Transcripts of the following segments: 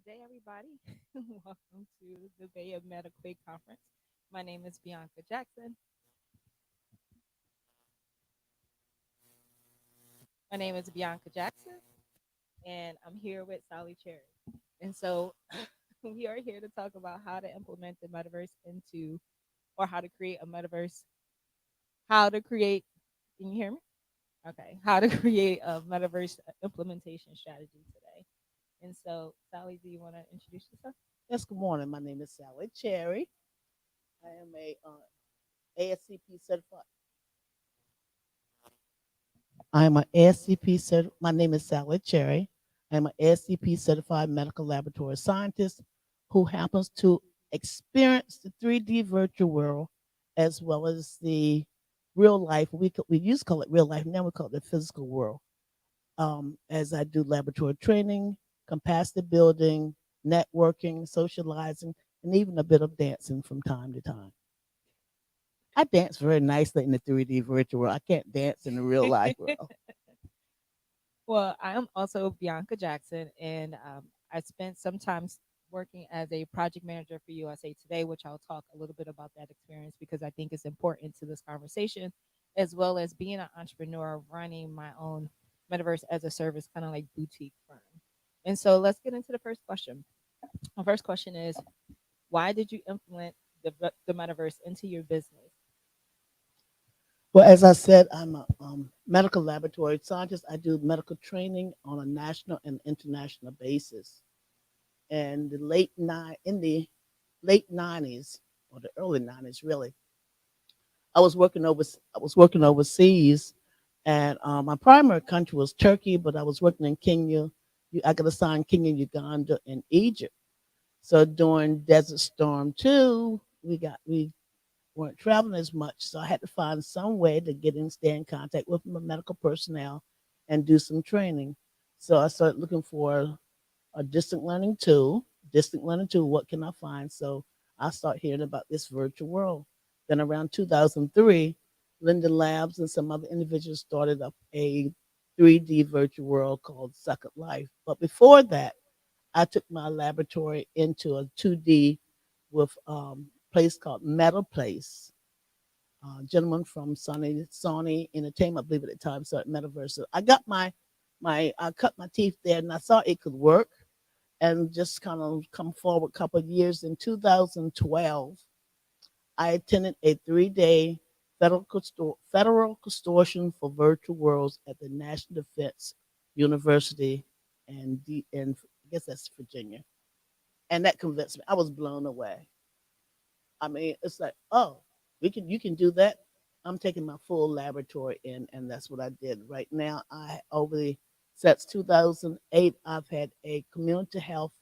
day, everybody. Welcome to the Bay of Medicaid Conference. My name is Bianca Jackson. My name is Bianca Jackson, and I'm here with Sally Cherry. And so we are here to talk about how to implement the metaverse into, or how to create a metaverse, how to create, can you hear me? Okay, how to create a metaverse implementation strategy today. And so, Sally, do you want to introduce yourself? Yes, good morning. My name is Sally Cherry. I am a ASCP certified. I am an ASCP cert. My name is Sally Cherry. I am an ASCP certified medical laboratory scientist who happens to experience the 3D virtual world as well as the real life. We used to call it real life. Now we call it the physical world. As I do laboratory training, capacity building, networking, socializing, and even a bit of dancing from time to time. I dance very nicely in the 3D virtual world. I can't dance in the real life world. Well, I am also Bianca Jackson, and I spent some time working as a project manager for USA Today, which I'll talk a little bit about that experience because I think it's important to this conversation, as well as being an entrepreneur, running my own metaverse as a service, kind of like boutique firm. And so let's get into the first question. My first question is, why did you implement the metaverse into your business? Well, as I said, I'm a medical laboratory scientist. I do medical training on a national and international basis. And in the late '90s or the early '90s, really, I was working overseas, and my primary country was Turkey, but I was working in Kenya. I got assigned Kenya, Uganda, and Egypt. So during Desert Storm 2, we weren't traveling as much, so I had to find some way to get in, stay in contact with my medical personnel, and do some training. So I started looking for a distant learning tool. Distant learning tool, what can I find? So I started hearing about this virtual world. Then around 2003, Linda Labs and some other individuals started up a 3D virtual world called Second Life. But before that, I took my laboratory into a 2D with place called Metal Place. Gentleman from Sony Entertainment, I believe at the time, started Metaverse. So I got I cut my teeth there, and I saw it could work, and just kind of come forward a couple of years. In 2012, I attended a 3-day federal consortium for virtual worlds at the National Defense University, and I guess that's Virginia, and that convinced me. I was blown away. I mean, it's like, oh, we can you can do that. I'm taking my full laboratory in, and that's what I did. Right now, I over the since 2008, I've had a community health,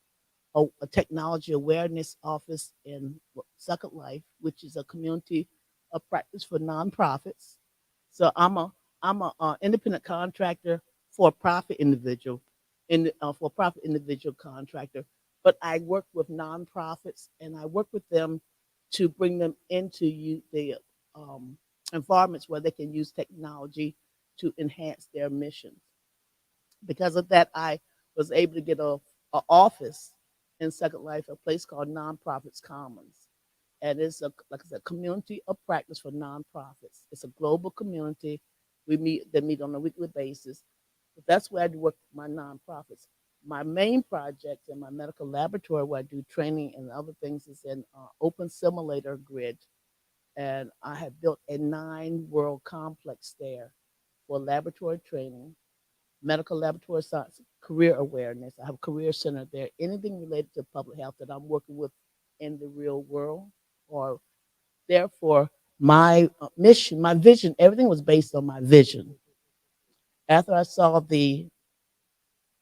a technology awareness office in Second Life, which is a community of practice for nonprofits. So I'm a independent contractor for a profit individual, for a profit individual contractor. But I work with nonprofits, and I work with them to bring them into the um, environments where they can use technology to enhance their missions. Because of that, I was able to get a office in Second Life, a place called Nonprofits Commons, and it's a like I said, community of practice for nonprofits. It's a global community. They meet on a weekly basis. But that's where I do work with my nonprofits. My main project in my medical laboratory, where I do training and other things, is in open simulator grid, and I have built a 9 world complex there for laboratory training, medical laboratory science, career awareness. I have a career center there. Anything related to public health that I'm working with in the real world, or therefore my mission, my vision, everything was based on my vision. After I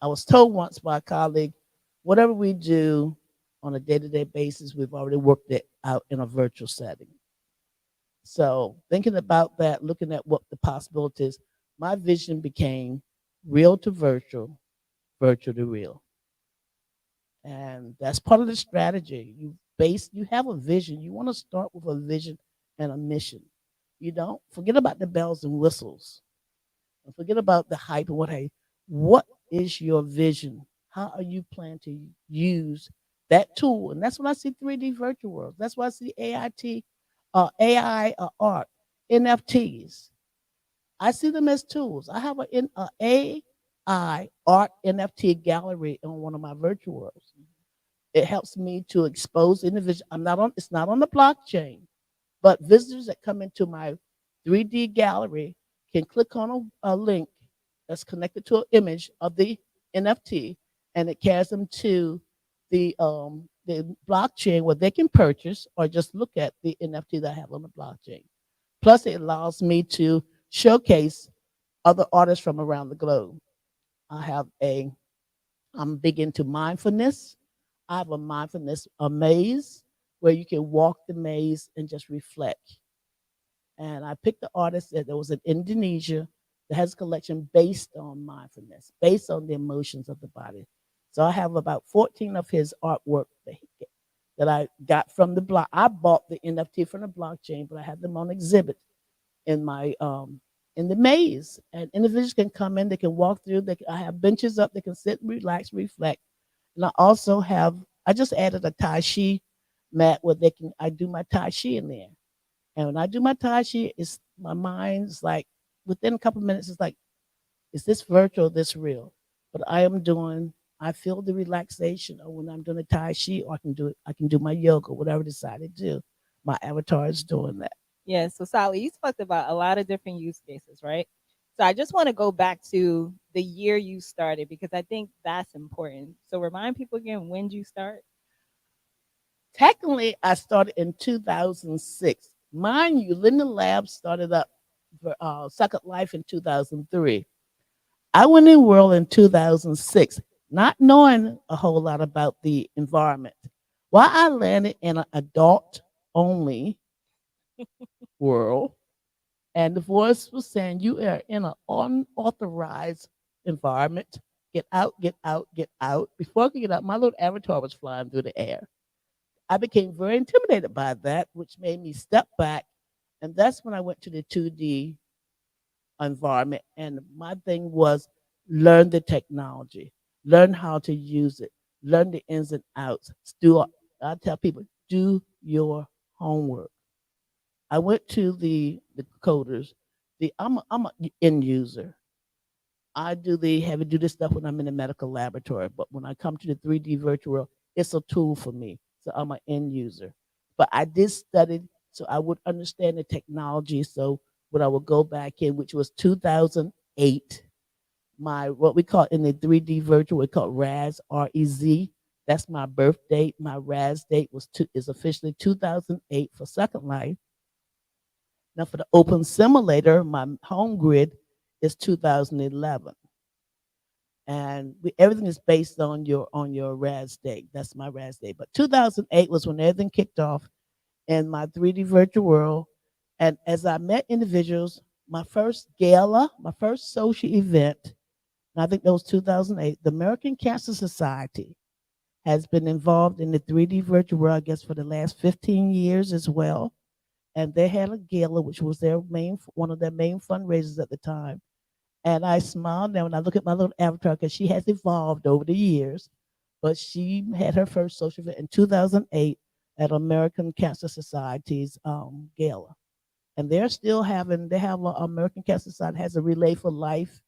was told once by a colleague, whatever we do on a day-to-day basis, we've already worked it out in a virtual setting. So thinking about that, looking at what the possibilities, my vision became real to virtual, virtual to real. And that's part of the strategy. You have a vision. You want to start with a vision and a mission. You don't forget about the bells and whistles. And forget about the hype and what is your vision? How are you planning to use that tool? And that's when I see 3D virtual worlds. That's why I see AI art, NFTs. I see them as tools. I have a AI art NFT gallery on one of my virtual worlds. It helps me to expose individuals. I'm not on. It's not on the blockchain, but visitors that come into my 3D gallery can click on a link that's connected to an image of the NFT, and it carries them to the blockchain where they can purchase or just look at the NFT that I have on the blockchain. Plus, it allows me to showcase other artists from around the globe. I have a I'm big into mindfulness. I have a mindfulness a maze where you can walk the maze and just reflect. And I picked the artist that was in Indonesia that has a collection based on mindfulness, based on the emotions of the body. So I have about 14 of his artwork that I got from the block. I bought the NFT from the blockchain, but I have them on exhibit in my in the maze. And individuals can come in, they can walk through. I have benches up, they can sit, relax, reflect. And I just added a Tai Chi mat where I do my Tai Chi in there. And when I do my Tai Chi, it's my mind's like within a couple of minutes, it's like, is this virtual, this real? But I feel the relaxation of when I'm doing a Tai Chi, or I can do my yoga, whatever I decide to do. My avatar is doing that. Yeah, so Sally, you talked about a lot of different use cases, right? So I just want to go back to the year you started because I think that's important. So remind people again, when did you start? Technically, I started in 2006. Mind you, Linda Labs started up for Second Life in 2003. I went in world in 2006, not knowing a whole lot about the environment. While I landed in an adult only world, and the voice was saying, "You are in an unauthorized environment. Get out, get out, get out." Before I could get out, my little avatar was flying through the air. I became very intimidated by that, which made me step back. And that's when I went to the 2D environment. And my thing was learn the technology, learn how to use it, learn the ins and outs. I tell people, do your homework. I went to the coders. I'm a end user. I do the heavy duty stuff when I'm in the medical laboratory, but when I come to the 3D virtual world, it's a tool for me. So I'm an end user. But I did study so I would understand the technology. So when I would go back in, which was 2008, my what we call in the 3D virtual, we call RAZ. That's my birth date. My RAZ date is officially 2008 for Second Life. Now for the Open Simulator, my home grid is 2011, and everything is based on your RAS date. That's my RAS date. But 2008 was when everything kicked off in my 3D virtual world. And as I met individuals, my first gala, my first social event, and I think that was 2008, the American Cancer Society has been involved in the 3D virtual world, I guess, for the last 15 years as well. And they had a gala, which was one of their main fundraisers at the time. And I smiled now when I look at my little avatar because she has evolved over the years. But she had her first social event in 2008 at American Cancer Society's gala. And they have American Cancer Society has a Relay for Life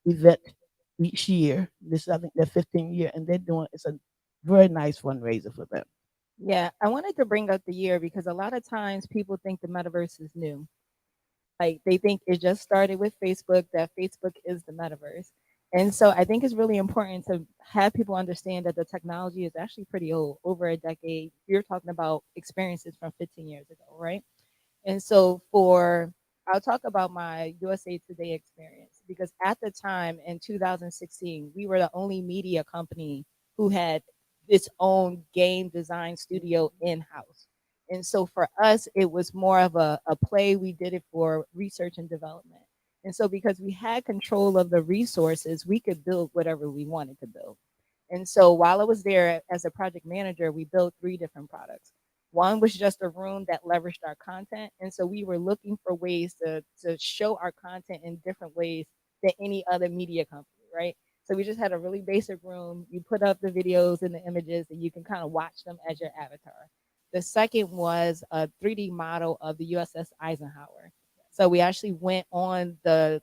event each year. This is, I think, their 15th year, and it's a very nice fundraiser for them. Yeah, I wanted to bring up the year because a lot of times people think the metaverse is new. Like they think it just started with Facebook, that Facebook is the metaverse. And so I think it's really important to have people understand that the technology is actually pretty old, over a decade. You're talking about experiences from 15 years ago, right? And so I'll talk about my USA Today experience because at the time in 2016, we were the only media company who had its own game design studio in house. And so for us, it was more of a play. We did it for research and development. And so because we had control of the resources, we could build whatever we wanted to build. And so while I was there as a project manager, we built three different products. One was just a room that leveraged our content. And so we were looking for ways to show our content in different ways than any other media company, right? So we just had a really basic room. You put up the videos and the images, and you can kind of watch them as your avatar. The second was a 3D model of the USS Eisenhower. So we actually went on the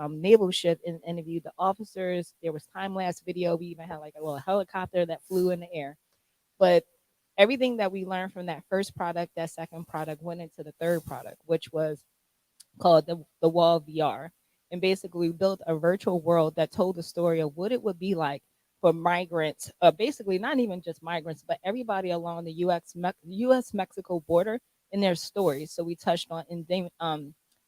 naval ship and interviewed the officers. There was time lapse video. We even had like a little helicopter that flew in the air. But everything that we learned from that first product, that second product went into the third product, which was called the Wall VR. And basically, we built a virtual world that told the story of what it would be like for migrants, basically, not even just migrants, but everybody along the US Mexico border in their stories. So we touched on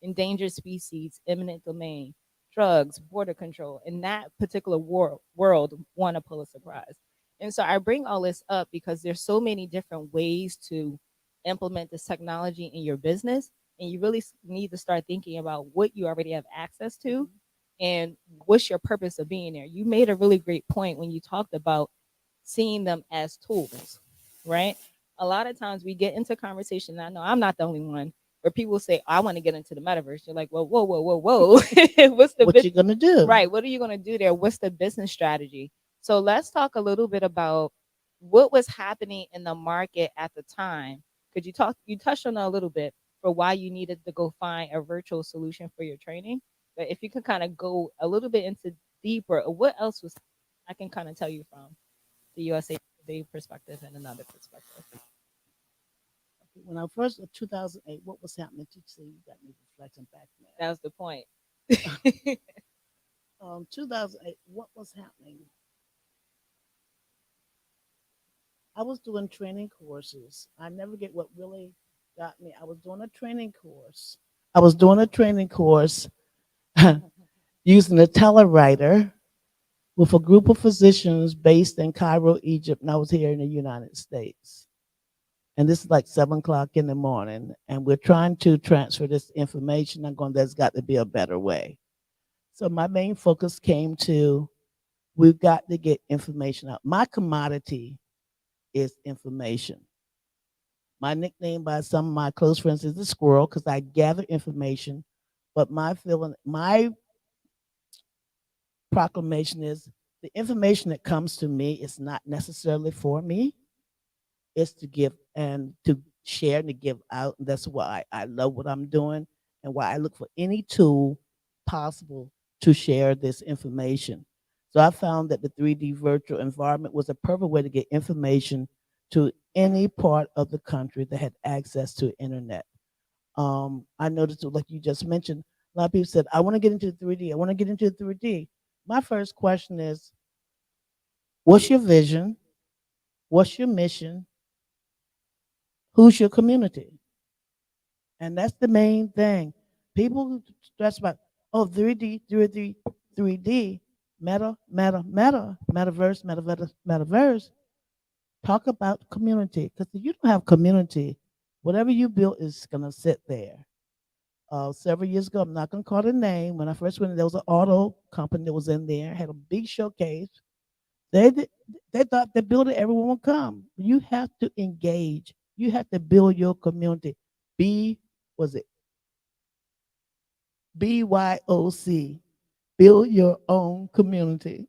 endangered species, eminent domain, drugs, border control, and that particular world won a Pulitzer Prize. And so I bring all this up because there's so many different ways to implement this technology in your business, and you really need to start thinking about what you already have access to and what's your purpose of being there. You made a really great point when you talked about seeing them as tools, right? A lot of times we get into conversation. I know I'm not the only one where people say, "I want to get into the metaverse." You're like, "Well, whoa, whoa, whoa, whoa! What's the What you gonna do? right? What are you going to do there? What's the business strategy?" So let's talk a little bit about what was happening in the market at the time. Could you talk? You touched on that a little bit for why you needed to go find a virtual solution for your training. But if you could kind of go a little bit into deeper, what else was I can kind of tell you from the USA Today perspective and another perspective. When I first in 2008, what was happening? To see, you got me reflecting back That was the point. now. 2008, what was happening? I was doing training courses. I never get what really got me. I was doing a training course. I was doing a training course using a telewriter with a group of physicians based in Cairo, Egypt, and I was here in the United States. And this is like 7 o'clock in the morning, and we're trying to transfer this information. I'm going, there's got to be a better way. So my main focus came to we've got to get information out. My commodity is information. My nickname by some of my close friends is the squirrel because I gather information. But my proclamation is the information that comes to me is not necessarily for me. It's to give and to share and to give out. And that's why I love what I'm doing and why I look for any tool possible to share this information. So I found that the 3D virtual environment was a perfect way to get information to any part of the country that had access to internet. I noticed, like you just mentioned, a lot of people said, I want to get into 3D. I want to get into 3D. My first question is, what's your vision? What's your mission? Who's your community? And that's the main thing. People stress about, oh, 3D, 3D, 3D, metaverse, metaverse. Talk about community. Because if you don't have community, whatever you build is going to sit there. Several years ago, I'm not going to call the name. When I first went, there was an auto company that was in there, had a big showcase. They did, they thought the builder everyone would come. You have to engage. You have to build your community. B was it BYOC? Build your own community,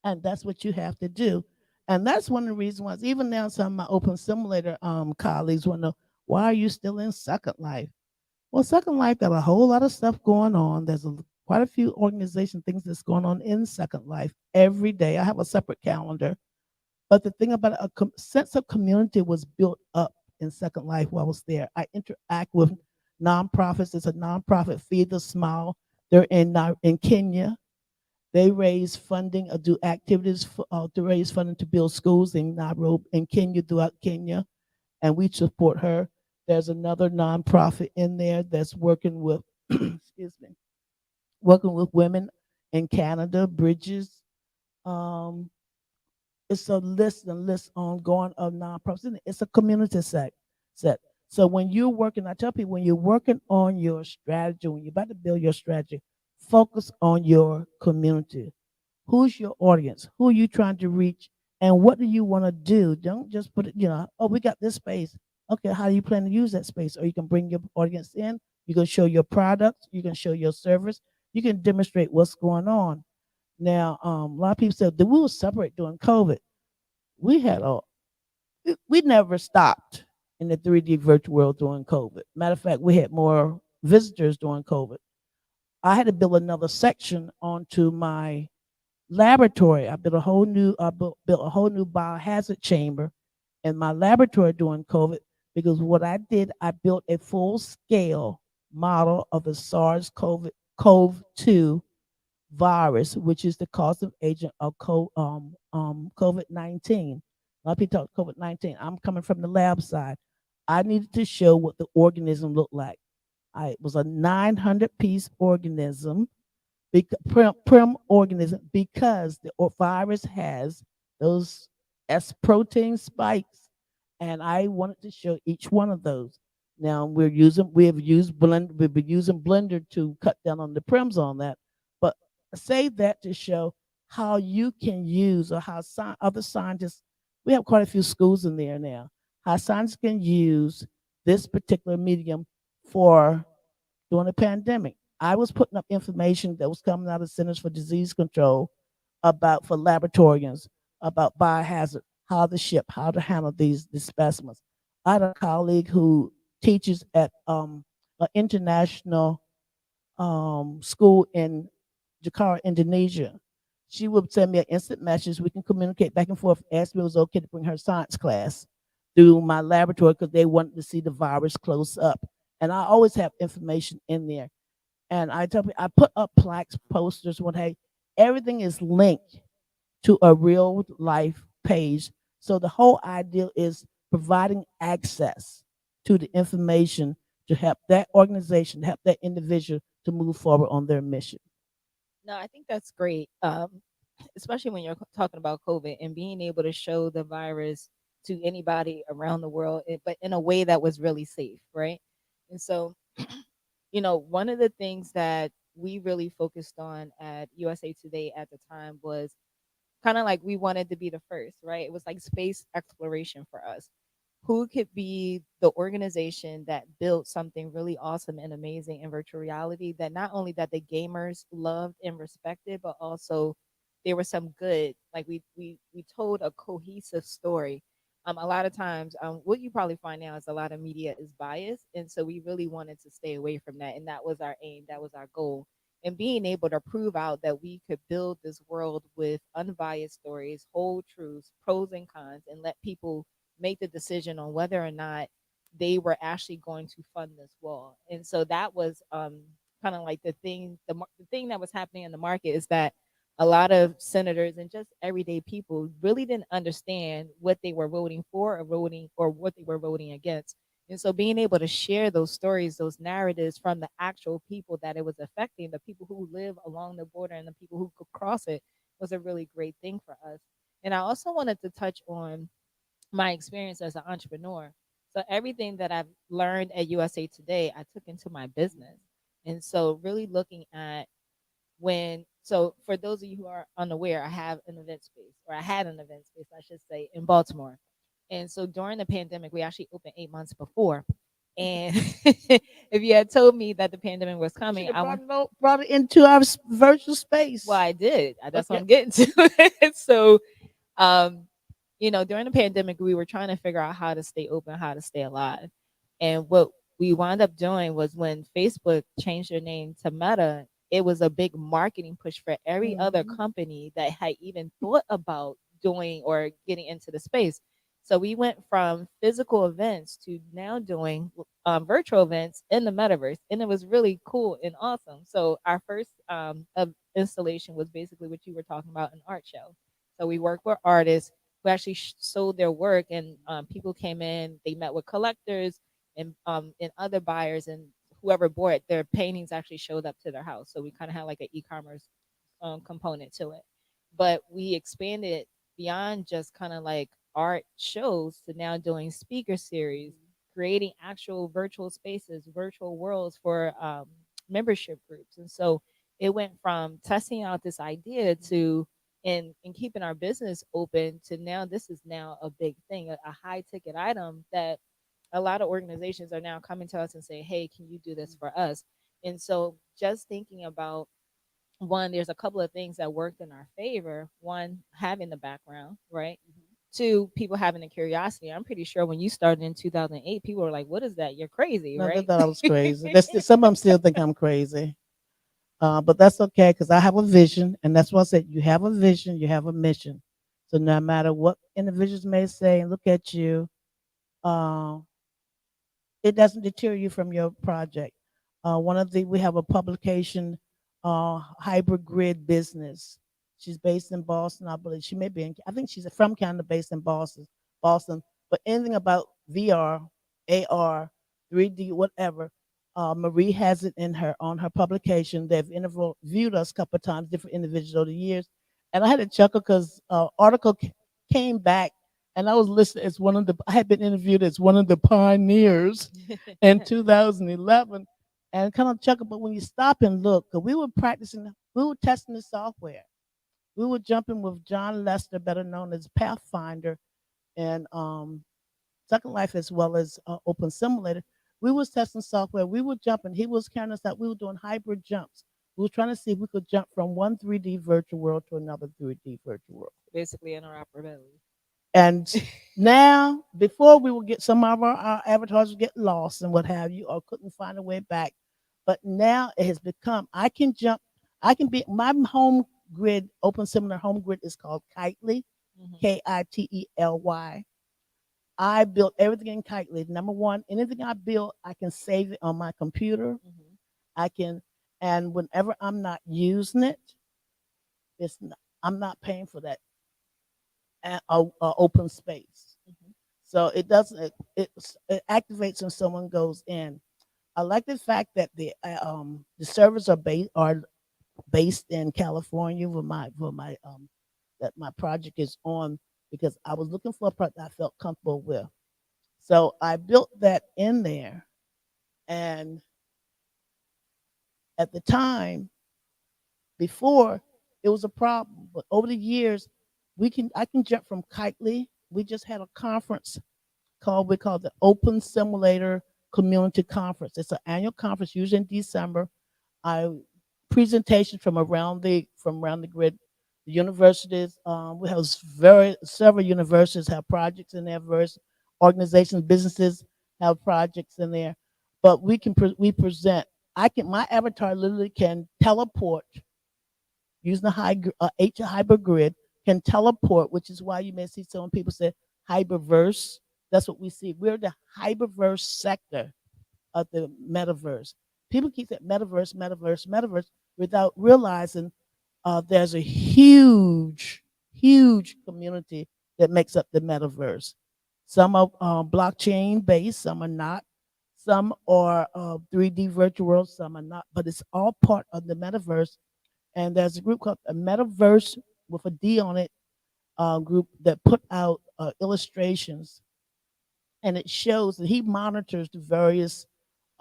and that's what you have to do. And that's one of the reasons why, even now, some of my open simulator colleagues want to know why are you still in Second Life? Well, Second Life got a whole lot of stuff going on. Quite a few organization things that's going on in Second Life every day. I have a separate calendar. But the thing about sense of community was built up in Second Life while I was there. I interact with nonprofits. It's a nonprofit, Feed the Smile. They're in Kenya. They raise funding or do activities to raise funding to build schools in Nairobi, in Kenya, throughout Kenya, and we support her. There's another nonprofit in there that's working with, excuse me, working with women in Canada, Bridges. Um, it's a list and list on going of nonprofits. It's a community set. So when you're working, I tell people when you're working on your strategy, when you're about to build your strategy, focus on your community. Who's your audience? Who are you trying to reach? And what do you want to do? Don't just put it, oh, we got this space. Okay, how do you plan to use that space? Or you can bring your audience in. You can show your products. You can show your service. You can demonstrate what's going on. Now, a lot of people said that we were separate during COVID. We had a we never stopped in the 3D virtual world during COVID. Matter of fact, we had more visitors during COVID. I had to build another section onto my laboratory. I built a whole new built a whole new biohazard chamber in my laboratory during COVID because what I did, I built a full scale model of the SARS-CoV-2 virus, which is the causative agent of COVID-19. A lot of people talk COVID-19. I'm coming from the lab side. I needed to show what the organism looked like. It was a 900 piece organism, prim organism, because the virus has those S protein spikes, and I wanted to show each one of those. Now we've been using Blender to cut down on the prims on that, but I say that to show how you can use, or how other scientists, we have quite a few schools in there now, how scientists can use this particular medium for during the pandemic. I was putting up information that was coming out of Centers for Disease Control about for laboratorians about biohazard, how to ship, how to handle these specimens. I had a colleague who teaches at an international school in Jakarta, Indonesia. She would send me an instant message. We can communicate back and forth. Asked me if it was okay to bring her science class through my laboratory because they wanted to see the virus close up. And I always have information in there. And I tell people, I put up plaques, posters, what hey, everything is linked to a real life page. So the whole idea is providing access to the information to help that organization, help that individual to move forward on their mission. No, I think that's great. Especially when you're talking about COVID and being able to show the virus to anybody around the world, but in a way that was really safe, right? And so, one of the things that we really focused on at USA Today at the time was kind of like we wanted to be the first, right? It was like space exploration for us. Who could be the organization that built something really awesome and amazing in virtual reality that not only that the gamers loved and respected, but also there was some good. Like we told a cohesive story. A lot of times, what you probably find now is a lot of media is biased, and so we really wanted to stay away from that, and that was our aim, that was our goal, and being able to prove out that we could build this world with unbiased stories, whole truths, pros and cons, and let people make the decision on whether or not they were actually going to fund this wall. And so that was kind of like the thing. The thing that was happening in the market is that a lot of senators and just everyday people really didn't understand what they were voting for or voting or what they were voting against. And so being able to share those stories, those narratives from the actual people that it was affecting, the people who live along the border and the people who could cross it, was a really great thing for us. And I also wanted to touch on my experience as an entrepreneur. So everything that I've learned at USA Today, I took into my business. And so really looking at so for those of you who are unaware, I have an event space, or I had an event space, I should say, in Baltimore. And so during the pandemic, we actually opened 8 months before. And if you had told me that the pandemic was You should coming, have brought it into our virtual well, space. I did. That's what Okay. I'm getting to. So um, during the pandemic, we were trying to figure out how to stay open, how to stay alive. And what we wound up doing was when Facebook changed their name to Meta, it was a big marketing push for every other Mm-hmm. company that had even thought about doing or getting into the space. So we went from physical events to now doing virtual events in the metaverse, and it was really cool and awesome. So our first installation was basically what you were talking about, an art show. So we worked with artists who actually sold their work, and people came in. They met with collectors and other buyers, and whoever bought their paintings actually showed up to their house. So we kind of had like an e-commerce component to it, but we expanded beyond just kind of like art shows to now doing speaker series, creating actual virtual spaces, virtual worlds for membership groups, and so it went from testing out this idea to and keeping our business open to now this is now a big thing, a high ticket item that a lot of organizations are now coming to us and saying, hey, can you do this for us? And so just thinking about one, there's a couple of things that worked in our favor. One, having the background, right? Two, people having the curiosity. I'm pretty sure when you started in 2008, people were like, "What is that? You're crazy," No, they right? thought I was crazy. Some of them still think I'm crazy. But that's okay because I have a vision, and that's what I said. You have a vision, you have a mission. So no matter what individuals may say and look at you, uh, it doesn't deter you from your project. We have a publication, Hybrid Grid Business. She's based in Boston, I believe. She may be I think she's from Canada, based in Boston. Boston, but anything about VR, AR, 3D, whatever. Marie has it in her on her publication. They've interviewed us a couple of times, different individuals over the years, and I had to chuckle because article came back and I was listed as one of the. I had been interviewed as one of the pioneers in 2011, and kind of chuckle. But when you stop and look, 'cause we were testing the software. We were jumping with John Lester, better known as Pathfinder, and Second Life, as well as Open Simulator. We was testing software. We were jumping. He was carrying us out. We were doing hybrid jumps. We were trying to see if we could jump from one 3D virtual world to another 3D virtual world. Basically, interoperability. And now, before we would get some of our avatars would get lost and what have you, or couldn't find a way back. But now it has become, I can jump, I can be, my home grid, open similar home grid is called Kitely, Hmm. Kitely. I built everything in Kitely. Number one, anything I build, I can save it on my computer. Hmm. I can, and whenever I'm not using it, I'm not paying for that open space. Hmm. So it doesn't. It activates when someone goes in. I like the fact that the servers are based in California, where my that my project is on, because I was looking for a product I felt comfortable with. So I built that in there, and at the time before, it was a problem. But over the years, I can jump from Kitely. We just had a conference we call the Open Simulator Community Conference. It's an annual conference, usually in December. I presentations from around the grid. The universities, we have several universities have projects in there. Various organizations, businesses have projects in there. But we present. My avatar literally can teleport using H hybrid grid, can teleport, which is why you may see some people say hyperverse. That's what we see. We're the hyperverse sector of the metaverse. People keep saying metaverse, metaverse, metaverse without realizing there's a huge, huge community that makes up the metaverse. Some are blockchain based, some are not. Some are 3D virtual worlds, some are not. But it's all part of the metaverse, and there's a group called a Metaverse with a D on it, group that put out illustrations, and it shows that he monitors the various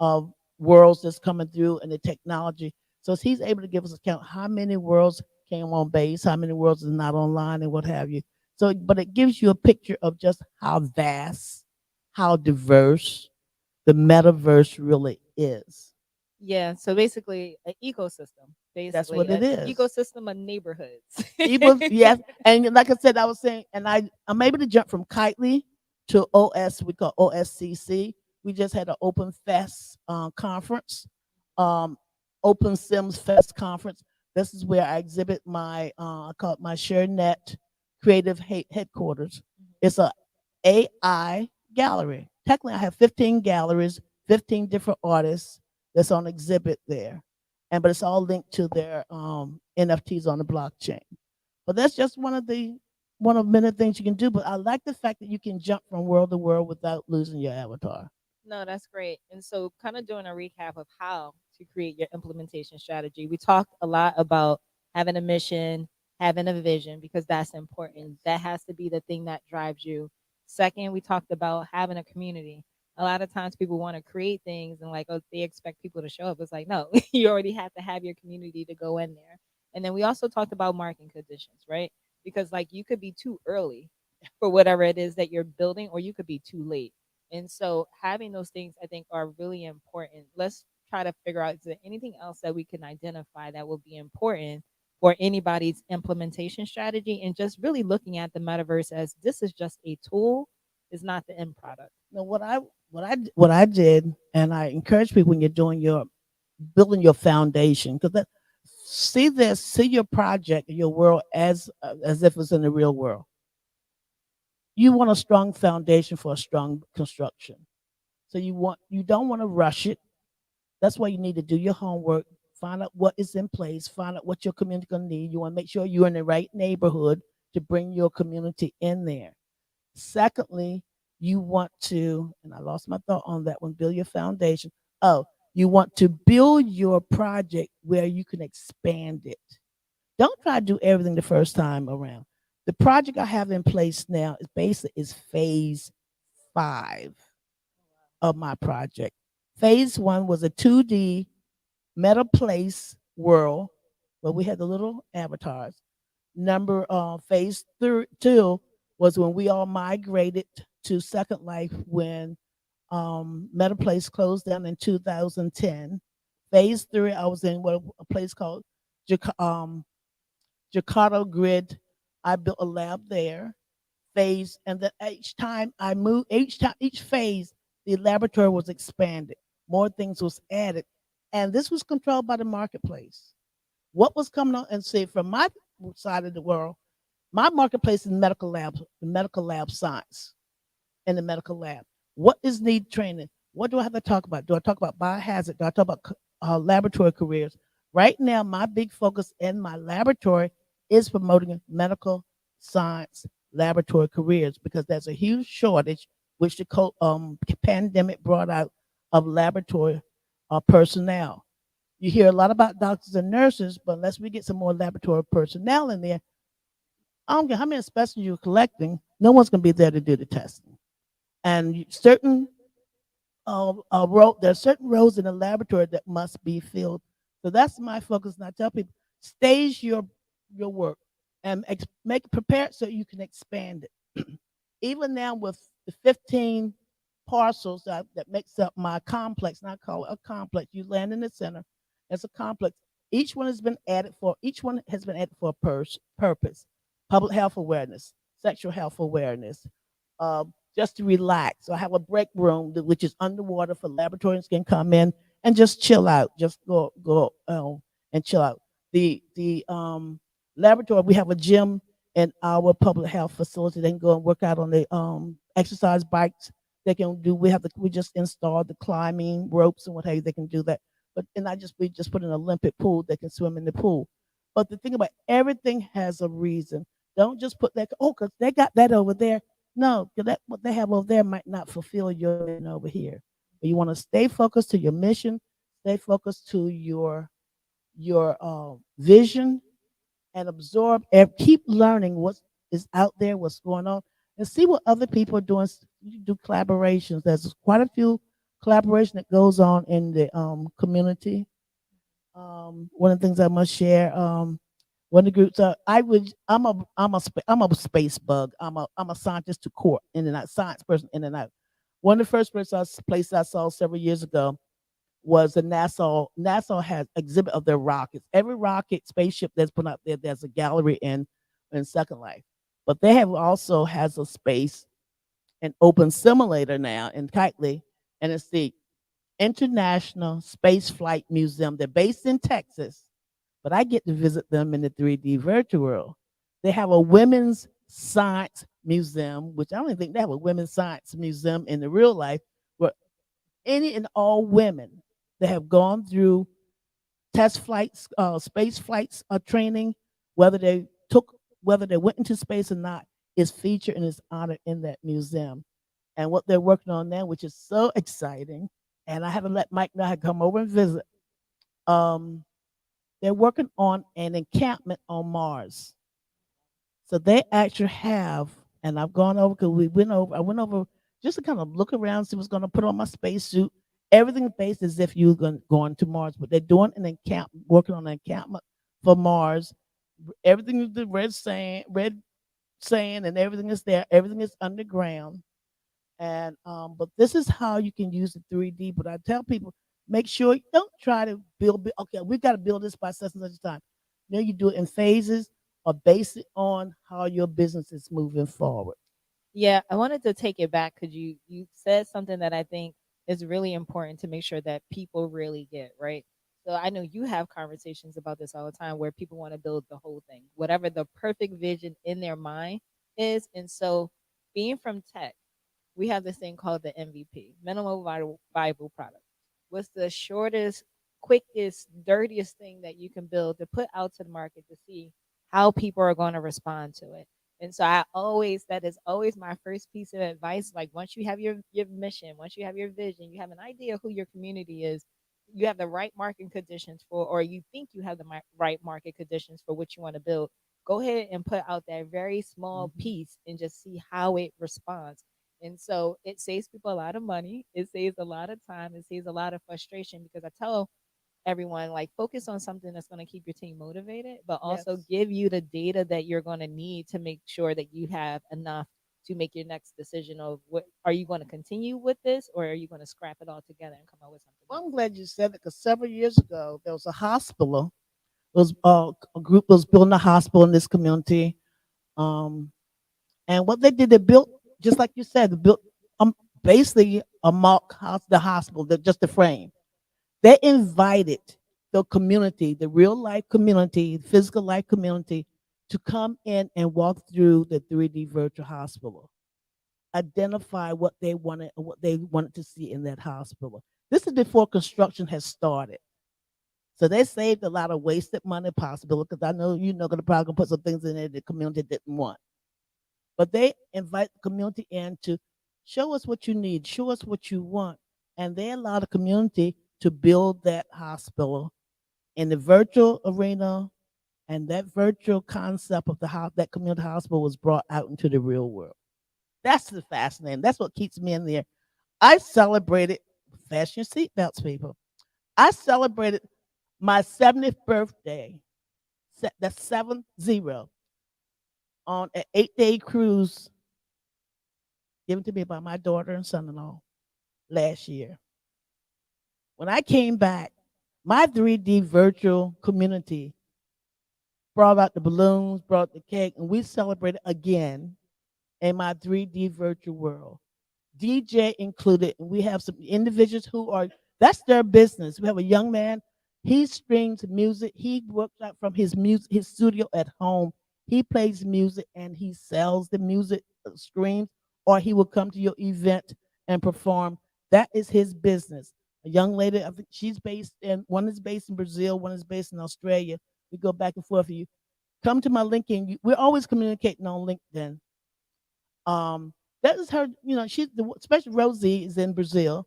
uh, worlds that's coming through and the technology. So he's able to give us a count how many worlds came on base, how many worlds is not online, and what have you. So, but it gives you a picture of just how vast, how diverse the metaverse really is. Yeah. So basically, an ecosystem. That's Basically, what it an is. ecosystem of neighborhoods. Even yes, and like I said, I was saying, and I'm able to jump from Kitely to OS. We call OSCC. We just had an Open Fest conference, um, Open Sims Fest conference. This is where I exhibit I call it my ShareNet creative headquarters. It's a AI gallery. Technically, I have 15 galleries, 15 different artists that's on exhibit there, and but it's all linked to their NFTs on the blockchain. But that's just one of many things you can do. But I like the fact that you can jump from world to world without losing your avatar. No, that's great. And so, kind of doing a recap of how to create your implementation strategy. We talked a lot about having a mission, having a vision, because that's important. That has to be the thing that drives you. Second, we talked about having a community. A lot of times people want to create things and like, oh, they expect people to show up. It's like, no, you already have to have your community to go in there. And then we also talked about marketing conditions, right? Because like you could be too early for whatever it is that you're building, or you could be too late. And so having those things I think are really important. Let's try to figure out, is there anything else that we can identify that will be important for anybody's implementation strategy, and just really looking at the metaverse as this is just a tool, is not the end product. Now, what I did, and I encourage people when you're doing your building your foundation, because see your project, your world as if it's in the real world. You want a strong foundation for a strong construction. So you don't want to rush it. That's why you need to do your homework, find out what is in place, find out what your community gonna need. You want to make sure you're in the right neighborhood to bring your community in there. Secondly, you want to, and I lost my thought on that one, build your foundation. Oh, you want to build your project where you can expand it. Don't try to do everything the first time around. The project I have in place now is phase 5 of my project. Phase 1 was a 2D meta place world where we had the little avatars. Phase 2 was when we all migrated to Second Life when Meta Place closed down in 2010. Phase 3, I was in a place called Jakarta Grid. I built a lab there. And then each time I moved, each phase, the laboratory was expanded. More things was added, and this was controlled by the marketplace. What was coming on, and see from my side of the world, my marketplace is medical labs, the medical lab science in the medical lab. What is need training? What do I have to talk about? Do I talk about biohazard? Do I talk about laboratory careers? Right now, my big focus in my laboratory is promoting medical science laboratory careers because there's a huge shortage, which the pandemic brought out, of laboratory personnel. You hear a lot about doctors and nurses, but unless we get some more laboratory personnel in there, I don't care how many specimens you're collecting, no one's going to be there to do the testing. And there's certain roles in the laboratory that must be filled. So that's my focus. And I tell people, stage your work and make it prepared so you can expand it. Even now with the 15 parcels that makes up my complex, and I call it a complex. You land in the center. It's a complex. Each one has been added for a purpose. Public health awareness, sexual health awareness, just to relax. So I have a break room which is underwater for laboratorians can come in and just chill out, just go and chill out. The laboratory, we have a gym in our public health facility. They can go and work out on the exercise bikes. They can do. We just installed the climbing ropes and what have you. They can do that. But and we just put an Olympic pool. They can swim in the pool. But the thing about everything has a reason. Don't just put that. Oh, because they got that over there. No, 'cause that what they have over there might not fulfill your mission over here. But you want to stay focused to your mission. Stay focused to your vision and absorb and keep learning what is out there, what's going on, and see what other people are doing. You do collaborations. There's quite a few collaboration that goes on in the community. One of the things I must share. One of the groups I'm a space bug. I'm a scientist to core in and out, science person in and out. One of the first places I saw several years ago was the NASA. NASA has exhibit of their rockets. Every rocket spaceship that's put out there, there's a gallery in Second Life. But they have also has a space an open simulator now in Kitely, and it's the International Space Flight Museum. They're based in Texas, but I get to visit them in the 3D virtual world. They have a women's science museum, which I don't even think they have a women's science museum in the real life, where any and all women that have gone through test flights, space flights training, whether they took, whether they went into space or not, is featured and is honored in that museum. And what they're working on now, which is so exciting, and I haven't let Mike know I come over and visit. Um, they're working on an encampment on Mars. So they actually have, and I've gone over because we went over. I went over just to kind of look around, see what's going to put on my spacesuit. Everything based as if you're going to Mars, but they're doing an encampment, working on an encampment for Mars. Everything is the red sand, and everything is there. Everything is underground, and but this is how you can use the 3D. But I tell people, Make sure, don't try to build. Okay, we got to build this by such and such a time. No, you do it in phases or base it on how your business is moving forward. Yeah, I wanted to take it back because you said something that I think is really important to make sure that people really get right. So I know you have conversations about this all the time where people want to build the whole thing, whatever the perfect vision in their mind is. And so, being from tech, we have this thing called the MVP, minimal viable product. What's the shortest, quickest, dirtiest thing that you can build to put out to the market to see how people are going to respond to it? And so that is always my first piece of advice. Like once you have your mission, once you have your vision, you have an idea who your community is, you have the right market conditions for, or you think you have the right market conditions for what you want to build. Go ahead and put out that very small Mhm. piece and just see how it responds. And so it saves people a lot of money. It saves a lot of time. It saves a lot of frustration because I tell everyone like focus on something that's going to keep your team motivated, but also Yes. give you the data that you're going to need to make sure that you have enough to make your next decision of what are you going to continue with this or are you going to scrap it all together and come up with something Well, else. I'm glad you said that because several years ago there was a hospital. It was a group was building a hospital in this community. Um, and what they did, they built just like you said, they built basically a mock house, the hospital, just the frame. They invited the community, the real life community, the physical life community, to come in and walk through the 3D virtual hospital, identify what they wanted to see in that hospital. This is before construction has started. So they saved a lot of wasted money possible because I know you know gonna probably gonna put some things in there the community didn't want. But they invite the community in to show us what you need, show us what you want. And they allow the community to build that hospital in the virtual arena, and that virtual concept of the house, that community hospital was brought out into the real world. That's the fascinating. That's what keeps me in there. I celebrated, fasten your seatbelts, people. I celebrated my 70th birthday, that's 70, on an 8-day cruise given to me by my daughter and son in law last year. When I came back, my 3D virtual community brought out the balloons, brought the cake, and we celebrated again in my 3D virtual world. DJ included, and we have some individuals who are that's their business. We have a young man, he streams music, he works out from his studio at home. He plays music and he sells the music streams, or he will come to your event and perform. That is his business. A young lady, I think she's based in one is based in Brazil, one is based in Australia. We go back and forth. You come to my LinkedIn. We're always communicating on LinkedIn. Um, that is her. You know, especially Rosie is in Brazil.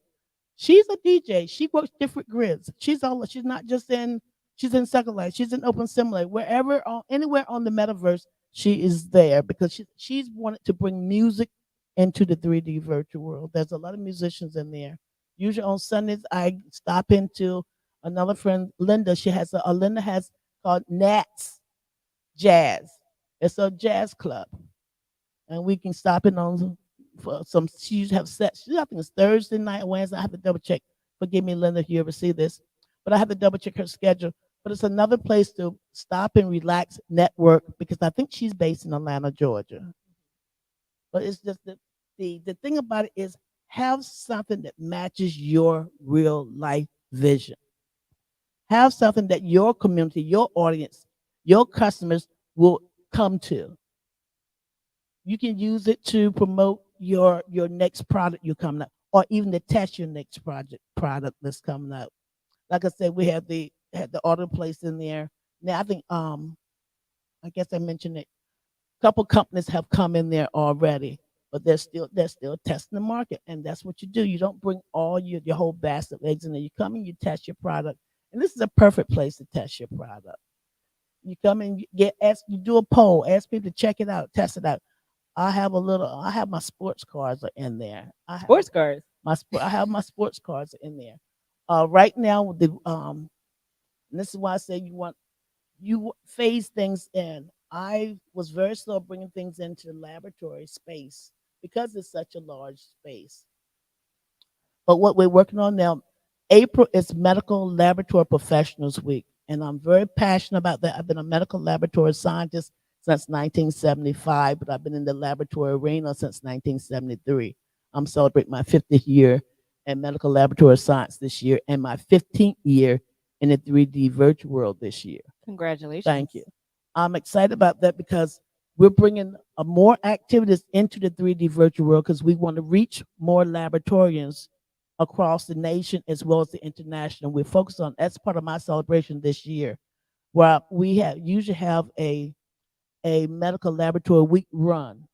She's a DJ. She works different grids. She's all. She's not just in. She's in Second Life. She's in Open Simulate. Wherever, anywhere on the metaverse, she is there because she's wanted to bring music into the 3D virtual world. There's a lot of musicians in there. Usually on Sundays, I stop into another friend, Linda. She has Linda has called Nats Jazz. It's a jazz club, and we can stop in on for some. She usually have sets. I think it's Thursday night, Wednesday. I have to double check. Forgive me, Linda, if you ever see this, but I have to double check her schedule. But it's another place to stop and relax, network, because I think she's based in Atlanta, Georgia. But it's just that the thing about it is have something that matches your real life vision. Have something that your community, your audience, your customers will come to. You can use it to promote your next product you're coming up, or even to test your next product that's coming up. Like I said, we have the had the auto place in there. Now I think I guess I mentioned it. A couple companies have come in there already, but they're still testing the market, and that's what you do. You don't bring all your whole basket of eggs in there. You come and you test your product, and this is a perfect place to test your product. You come and you do a poll, ask people to check it out, test it out. I have my sports cards are in there. Sports cars. I have my sports cards in there. Right now with and this is why I say you phase things in. I was very slow bringing things into the laboratory space because it's such a large space. But what we're working on now, April is Medical Laboratory Professionals Week, and I'm very passionate about that. I've been a medical laboratory scientist since 1975, but I've been in the laboratory arena since 1973. I'm celebrating my 50th year in medical laboratory science this year and my 15th year in the 3D virtual world this year. Thank you. Congratulations. I'm excited about that because we're bringing more activities into the 3D virtual world because we want to reach more laboratorians across the nation as well as the international. We're focused on that's part of my celebration this year, where we have usually have a medical laboratory week run.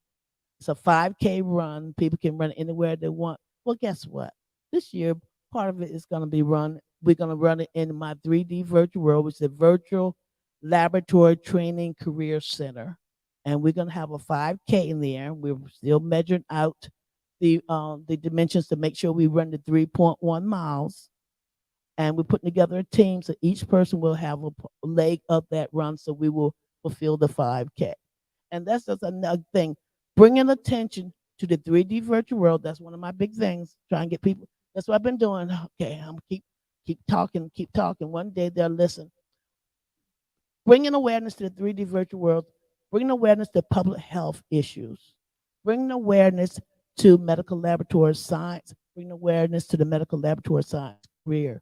It's a 5K run. People can run anywhere they want. Well, guess what? This year, part of it is going to be run. We're going to run it in my 3D virtual world, which is a virtual laboratory training career center. And we're going to have a 5K in there. We're still measuring out the dimensions to make sure we run the 3.1 miles. And we're putting together a team so each person will have a leg of that run, so we will fulfill the 5K. And that's just another thing, bringing attention to the 3D virtual world. That's one of my big things. Try and get people. That's what I've been doing. Okay, I'm keep talking, keep talking. One day they'll listen. Bringing awareness to the 3D virtual world, bringing awareness to public health issues, bringing awareness to medical laboratory science, bringing awareness to the medical laboratory science career.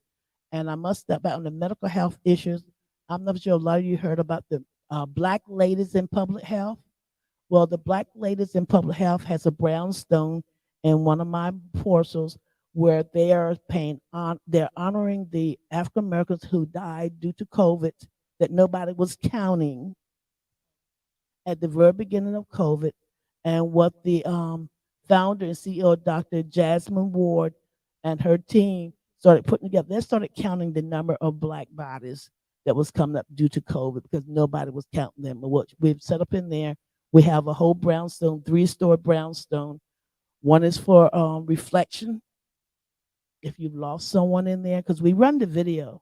And I must step out on the medical health issues. I'm not sure a lot of you heard about the Black ladies in public health. Well, the Black ladies in public health has a brownstone in one of my parcels where they are paying on. They're honoring the African Americans who died due to COVID that nobody was counting at the very beginning of COVID, and what the founder and CEO, Dr. Jasmine Ward, and her team started putting together. They started counting the number of Black bodies that was coming up due to COVID because nobody was counting them. And what we've set up in there, we have a whole brownstone, three-story brownstone. One is for reflection. If you've lost someone in there, because we run the video.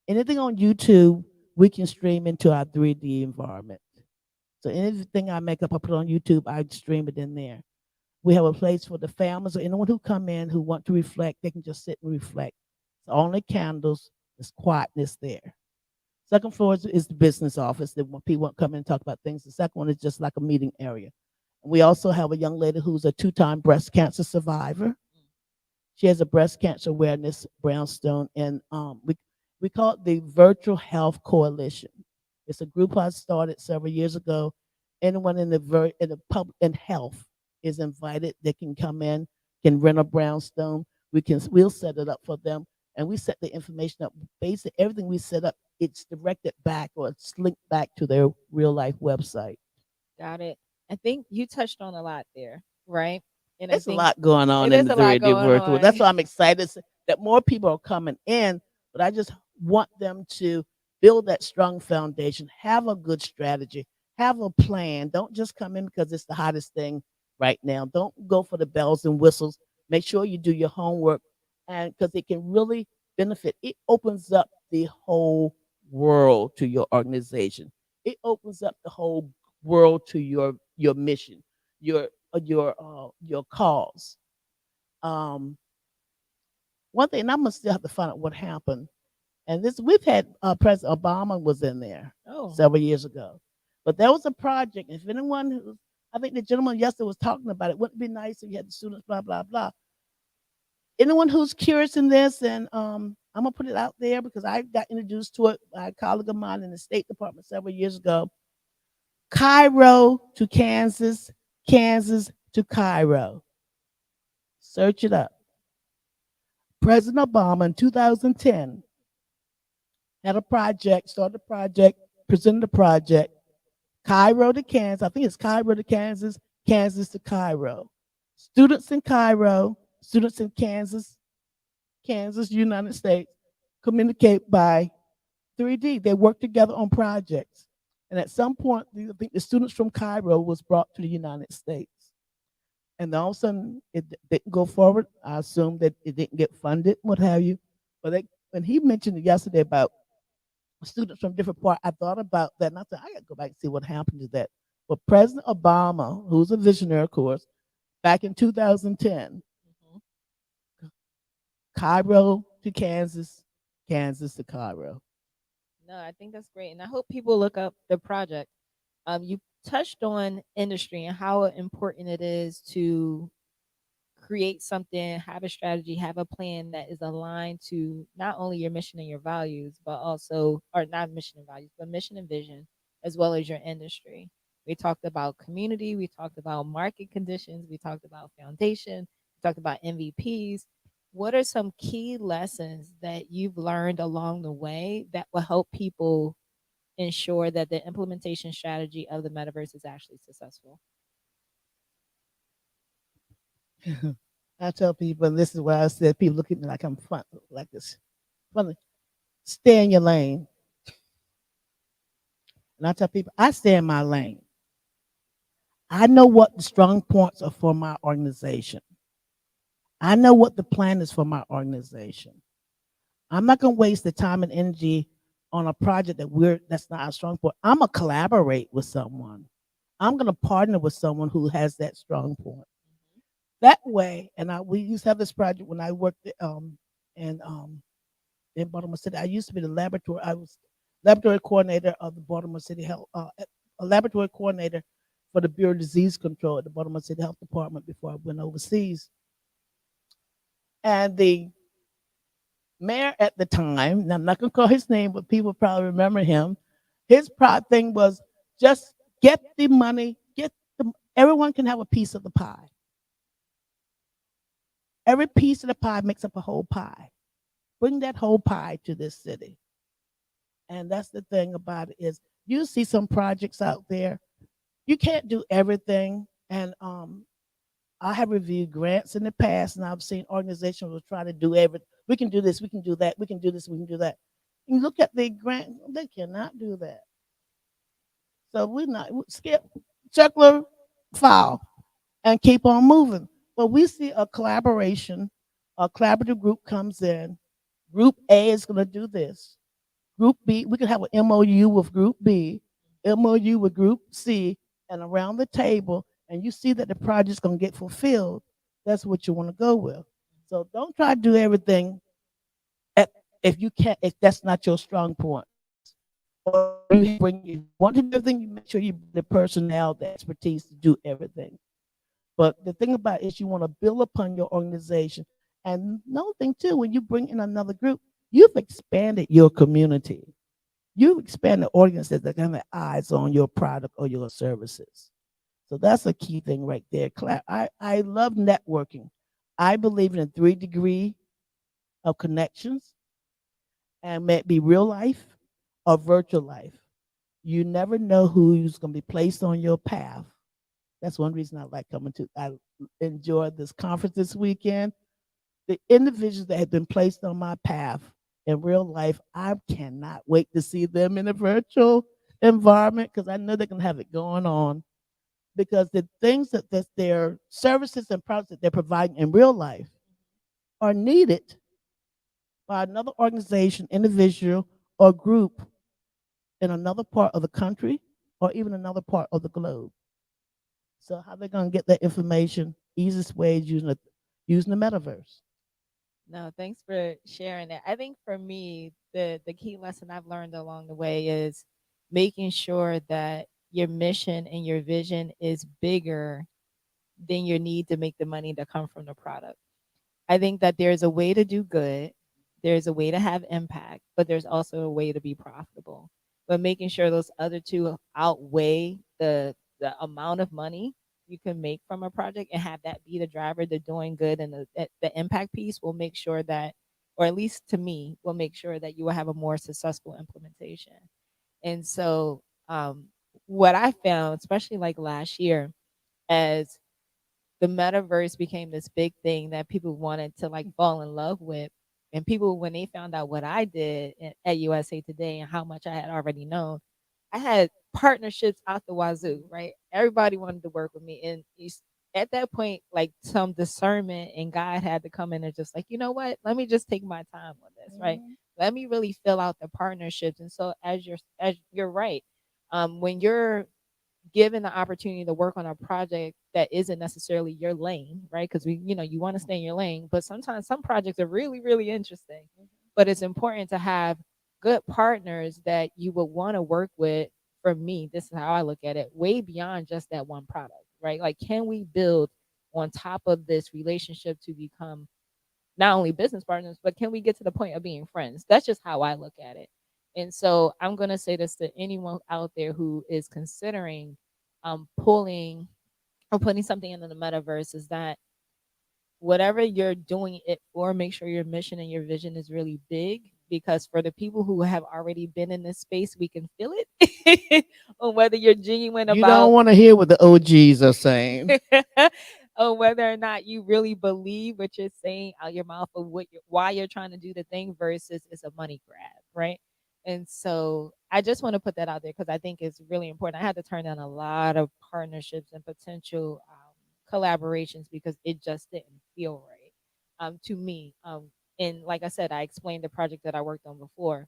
Anything on YouTube, we can stream into our 3D environment. So anything I make up, I put on YouTube, I stream it in there. We have a place for the families or anyone who come in who want to reflect, they can just sit and reflect. It's only candles, there's quietness there. Second floor is the business office that when people want to come in and talk about things. The second one is just like a meeting area. We also have a young lady who's a two-time breast cancer survivor. She has a breast cancer awareness brownstone, and we call it the Virtual Health Coalition. It's a group I started several years ago. Anyone in the public in health is invited. They can come in, can rent a brownstone. We'll set it up for them, and we set the information up. Basically, everything we set up, it's directed back or it's linked back to their real life website. Got it. I think you touched on a lot there, right? And I It's a think lot going on it in is the a lot 3D going virtual. That's on. why I'm excited that more people are coming in, but I just want them to build that strong foundation, have a good strategy, have a plan. Don't just come in because it's the hottest thing right now. Don't go for the bells and whistles. Make sure you do your homework, and because it can really benefit. It opens up the whole world to your organization. It opens up the whole world to your mission, your your cause. Um, One thing, and I'm gonna still have to find out what happened. And this we've had President Obama was in there Oh, several years ago, but there was a project. If anyone who, I think the gentleman yesterday was talking about it, wouldn't it be nice if you had the students, blah blah blah. Anyone who's curious in this, and I'm gonna put it out there because I got introduced to it by a colleague of mine in the State Department several years ago. Cairo to Kansas, Kansas to Cairo. Search it up. President Obama in 2010 had a project, started a project, presented a project, Cairo to Kansas. I think it's Cairo to Kansas, Kansas to Cairo. Students in Cairo, students in Kansas, Kansas, United States, communicate by 3D. They work together on projects. And at some point, I think the students from Cairo was brought to the United States. And then all of a sudden, it didn't go forward. I assume that it didn't get funded, what have you. But when he mentioned it yesterday about students from different parts, I thought about that, and I said, I got to go back and see what happened to that. But President Obama, who's a visionary, of course, back in 2010, mhm. Cairo to Kansas, Kansas to Cairo. No, I think that's great, and I hope people look up the project. You touched on industry and how important it is to create something, have a strategy, have a plan that is aligned to not only your mission and your values, but also, or not mission and values, but mission and vision, as well as your industry. We talked about community, we talked about market conditions, we talked about foundation, we talked about MVPs. What are some key lessons that you've learned along the way that will help people ensure that the implementation strategy of the metaverse is actually successful? I tell people, and this is what I said, people look at me like I'm fun, like this. Funny. Stay in your lane. And I tell people, I stay in my lane. I know what the strong points are for my organization. I know what the plan is for my organization. I'm not going to waste the time and energy on a project that's not a strong point. I'm gonna collaborate with someone. I'm gonna partner with someone who has that strong point. That way, and we used to have this project when I worked in in Baltimore City. I used to be the laboratory. I was laboratory coordinator of the Baltimore City Health, a laboratory coordinator for the Bureau of Disease Control at the Baltimore City Health Department before I went overseas. And the mayor at the time, and I'm not going to call his name, but people probably remember him. His pride thing was just get the money, everyone can have a piece of the pie. Every piece of the pie makes up a whole pie. Bring that whole pie to this city. And that's the thing about it is you see some projects out there. You can't do everything. And I have reviewed grants in the past, and I've seen organizations will try to do everything. We can do this, we can do that, we can do this, we can do that. And look at the grant; they cannot do that. So we're not skip, circular, file, and keep on moving. But we see a collaboration. A collaborative group comes in. Group A is going to do this. Group B, we could have an MOU with Group B, MOU with Group C, and around the table, and you see that the project's going to get fulfilled. That's what you want to go with. So don't try to do everything at, if you can't, if that's not your strong points. Or if you want to do everything, you make sure you bring the personnel, the expertise to do everything. But the thing about it is you want to build upon your organization. And another thing too, when you bring in another group, you've expanded your community. You've expanded audiences that have eyes on your product or your services. So that's a key thing right there. I love networking. I believe in a 3 degree of connections, and may it be real life or virtual life. You never know who's going to be placed on your path. That's one reason I like coming to. I enjoyed this conference this weekend. The individuals that have been placed on my path in real life, I cannot wait to see them in a virtual environment because I know they're going to have it going on. Because the things that their services and products that they're providing in real life are needed by another organization, individual, or group in another part of the country or even another part of the globe. So how they gonna get that information? Easiest way is using the metaverse. No, thanks for sharing that. I think for me, the key lesson I've learned along the way is making sure that your mission and your vision is bigger than your need to make the money to come from the product. I think that there's a way to do good, there's a way to have impact, but there's also a way to be profitable. But making sure those other two outweigh the amount of money you can make from a project and have that be the driver, the doing good and the impact piece will make sure that, or at least to me, will make sure that you will have a more successful implementation. And so, what I found, especially like last year, as the metaverse became this big thing that people wanted to like fall in love with. And people, when they found out what I did at USA Today and how much I had already known, I had partnerships out the wazoo, right? Everybody wanted to work with me. And at that point, like some discernment and God had to come in and just like, you know what? Let me just take my time on this, right? Mhm. Let me really fill out the partnerships. And so as you're right, when you're given the opportunity to work on a project that isn't necessarily your lane, right? Because you want to stay in your lane, but sometimes some projects are really, really interesting. But it's important to have good partners that you would want to work with. For me, this is how I look at it, way beyond just that one product, right? Like, can we build on top of this relationship to become not only business partners, but can we get to the point of being friends? That's just how I look at it. And so I'm going to say this to anyone out there who is considering pulling or putting something into the metaverse, is that whatever you're doing it for, make sure your mission and your vision is really big, because for the people who have already been in this space, we can feel it on whether you're genuine You don't about want to hear what the OGs are saying. or whether or not you really believe what you're saying out your mouth of why you're trying to do the thing versus it's a money grab, right? And so I just want to put that out there because I think it's really important. I had to turn down a lot of partnerships and potential collaborations because it just didn't feel right to me. And like I said, I explained the project that I worked on before.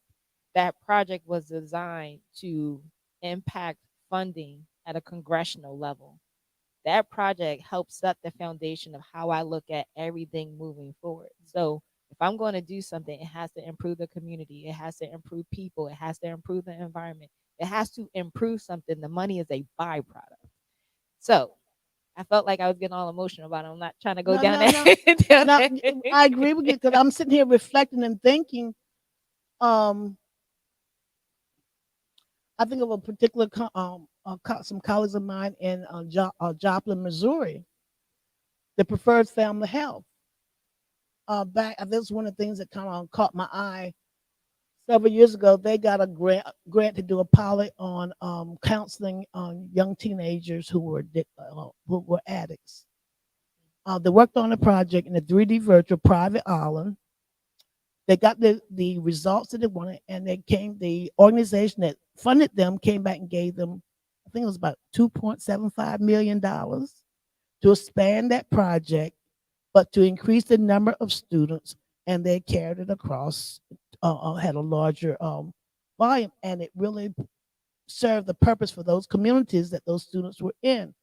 That project was designed to impact funding at a congressional level. That project helps set the foundation of how I look at everything moving forward. So if I'm going to do something, it has to improve the community, it has to improve people, it has to improve the environment, it has to improve something. The money is a byproduct. So I felt like I was getting all emotional about it. I'm not trying to go No, down no, that. no. Down No, that. I agree with you because I'm sitting here reflecting and thinking. Um, I think of a particular some colleagues of mine in Joplin, Missouri, the preferred family health. Back, this is one of the things that kind of caught my eye several years ago. They got a grant to do a pilot on counseling on young teenagers who were addicts. They worked on a project in a 3D virtual private island. They got the results that they wanted, and the organization that funded them came back and gave them, I think it was about $2.75 million to expand that project, but to increase the number of students, and they carried it across, had a larger volume, and it really served the purpose for those communities that those students were in.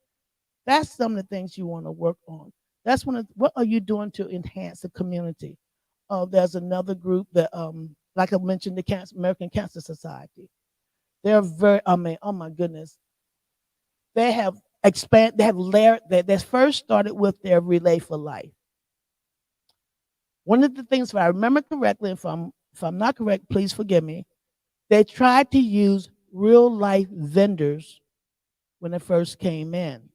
That's some of the things you want to work on. That's what are you doing to enhance the community? There's another group that, like I mentioned, the American Cancer Society. They're very, I mean, oh my goodness, they have expand. They have layered. They first started with their Relay for Life. One of the things, if I remember correctly, if I'm not correct, please forgive me. They tried to use real life vendors when they first came in.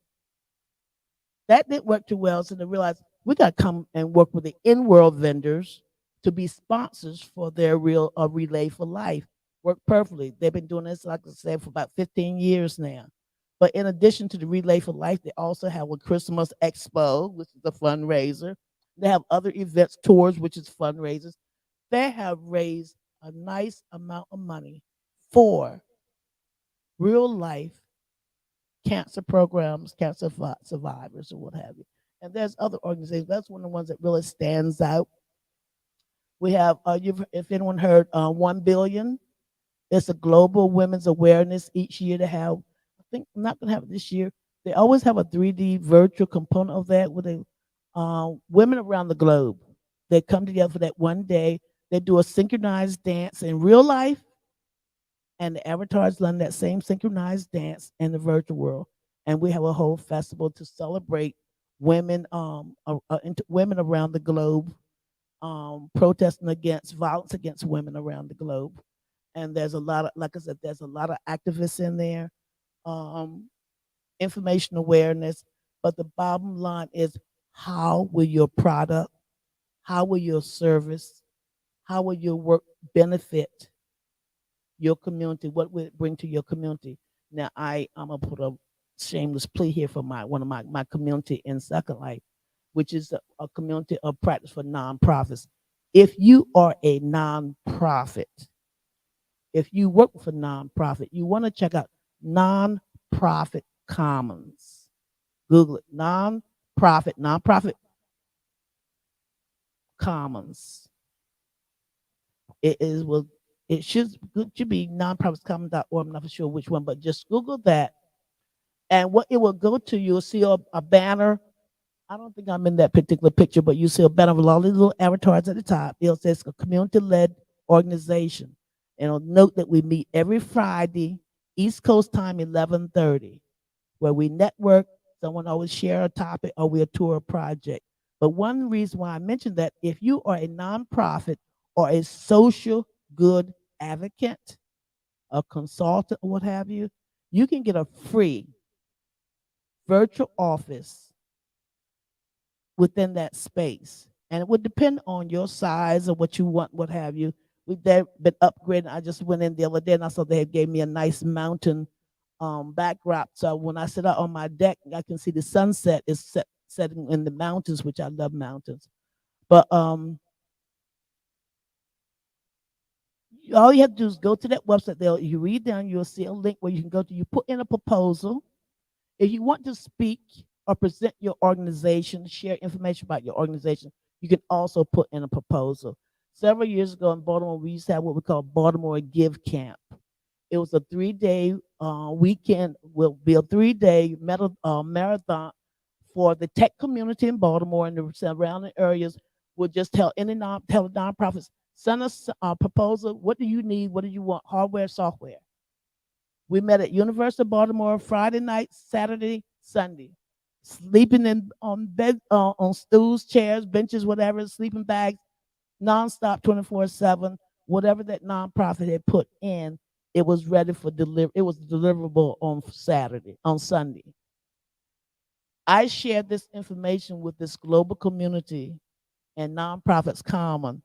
That didn't work too well, so they realized we got to come and work with the in-world vendors to be sponsors for their real Relay for Life. Worked perfectly. They've been doing this, like I said, for about 15 years now. But in addition to the Relay for Life, they also have a Christmas Expo, which is a fundraiser. They have other events, tours, which is fundraisers. They have raised a nice amount of money for real life cancer programs, survivors, or what have you. And there's other organizations. That's one of the ones that really stands out. We have, if anyone heard, 1 billion. It's a global women's awareness each year to have. I think I'm not going to have it this year. They always have a 3D virtual component of that with women around the globe. They come together for that one day. They do a synchronized dance in real life, and the avatars learn that same synchronized dance in the virtual world. And we have a whole festival to celebrate women, women around the globe, protesting against violence against women around the globe. And there's a lot of, like I said, there's a lot of activists in there, um, information awareness. But the bottom line is, how will your product, how will your service, how will your work benefit your community? What will it bring to your community? Now, I'm gonna put a shameless plea here for one of my community in Second Life, which is a community of practice for nonprofits. If you are a nonprofit, if you work for nonprofit, you want to check out Nonprofit Commons. Google it, nonprofit commons. It is will it should be nonprofitscommons.org. I'm not for sure which one, but just Google that, And what it will go to, you'll see a banner. I don't think I'm in that particular picture, but you see a banner with all these little avatars at the top. It'll say it's a community-led organization. And it'll note that we meet every Friday, East Coast time, 11:30, where we network. Someone always share a topic or we tour a project. But one reason why I mentioned that, if you are a nonprofit or a social good advocate, a consultant, or what have you, you can get a free virtual office within that space. And it would depend on your size or what you want, what have you. We've been upgrading. I just went in the other day and I saw they had gave me a nice mountain backdrop. So when I sit out on my deck, I can see the sunset is setting in the mountains, which I love mountains. But all you have to do is go to that website. There, you read down, you'll see a link where you can go to. You put in a proposal. If you want to speak or present your organization, share information about your organization, you can also put in a proposal. Several years ago in Baltimore, we used to have what we call Baltimore Give Camp. It was a 3 day weekend, will be a 3 day marathon for the tech community in Baltimore and the surrounding areas. We'll just tell the nonprofits, send us a proposal. What do you need? What do you want? Hardware, software. We met at University of Baltimore Friday night, Saturday, Sunday. Sleeping in on bed, on stools, chairs, benches, whatever, sleeping bags, nonstop, 24/7. Whatever that nonprofit had put in, it was ready for deliver. It was deliverable on Saturday, on Sunday. I shared this information with this global community and nonprofits common.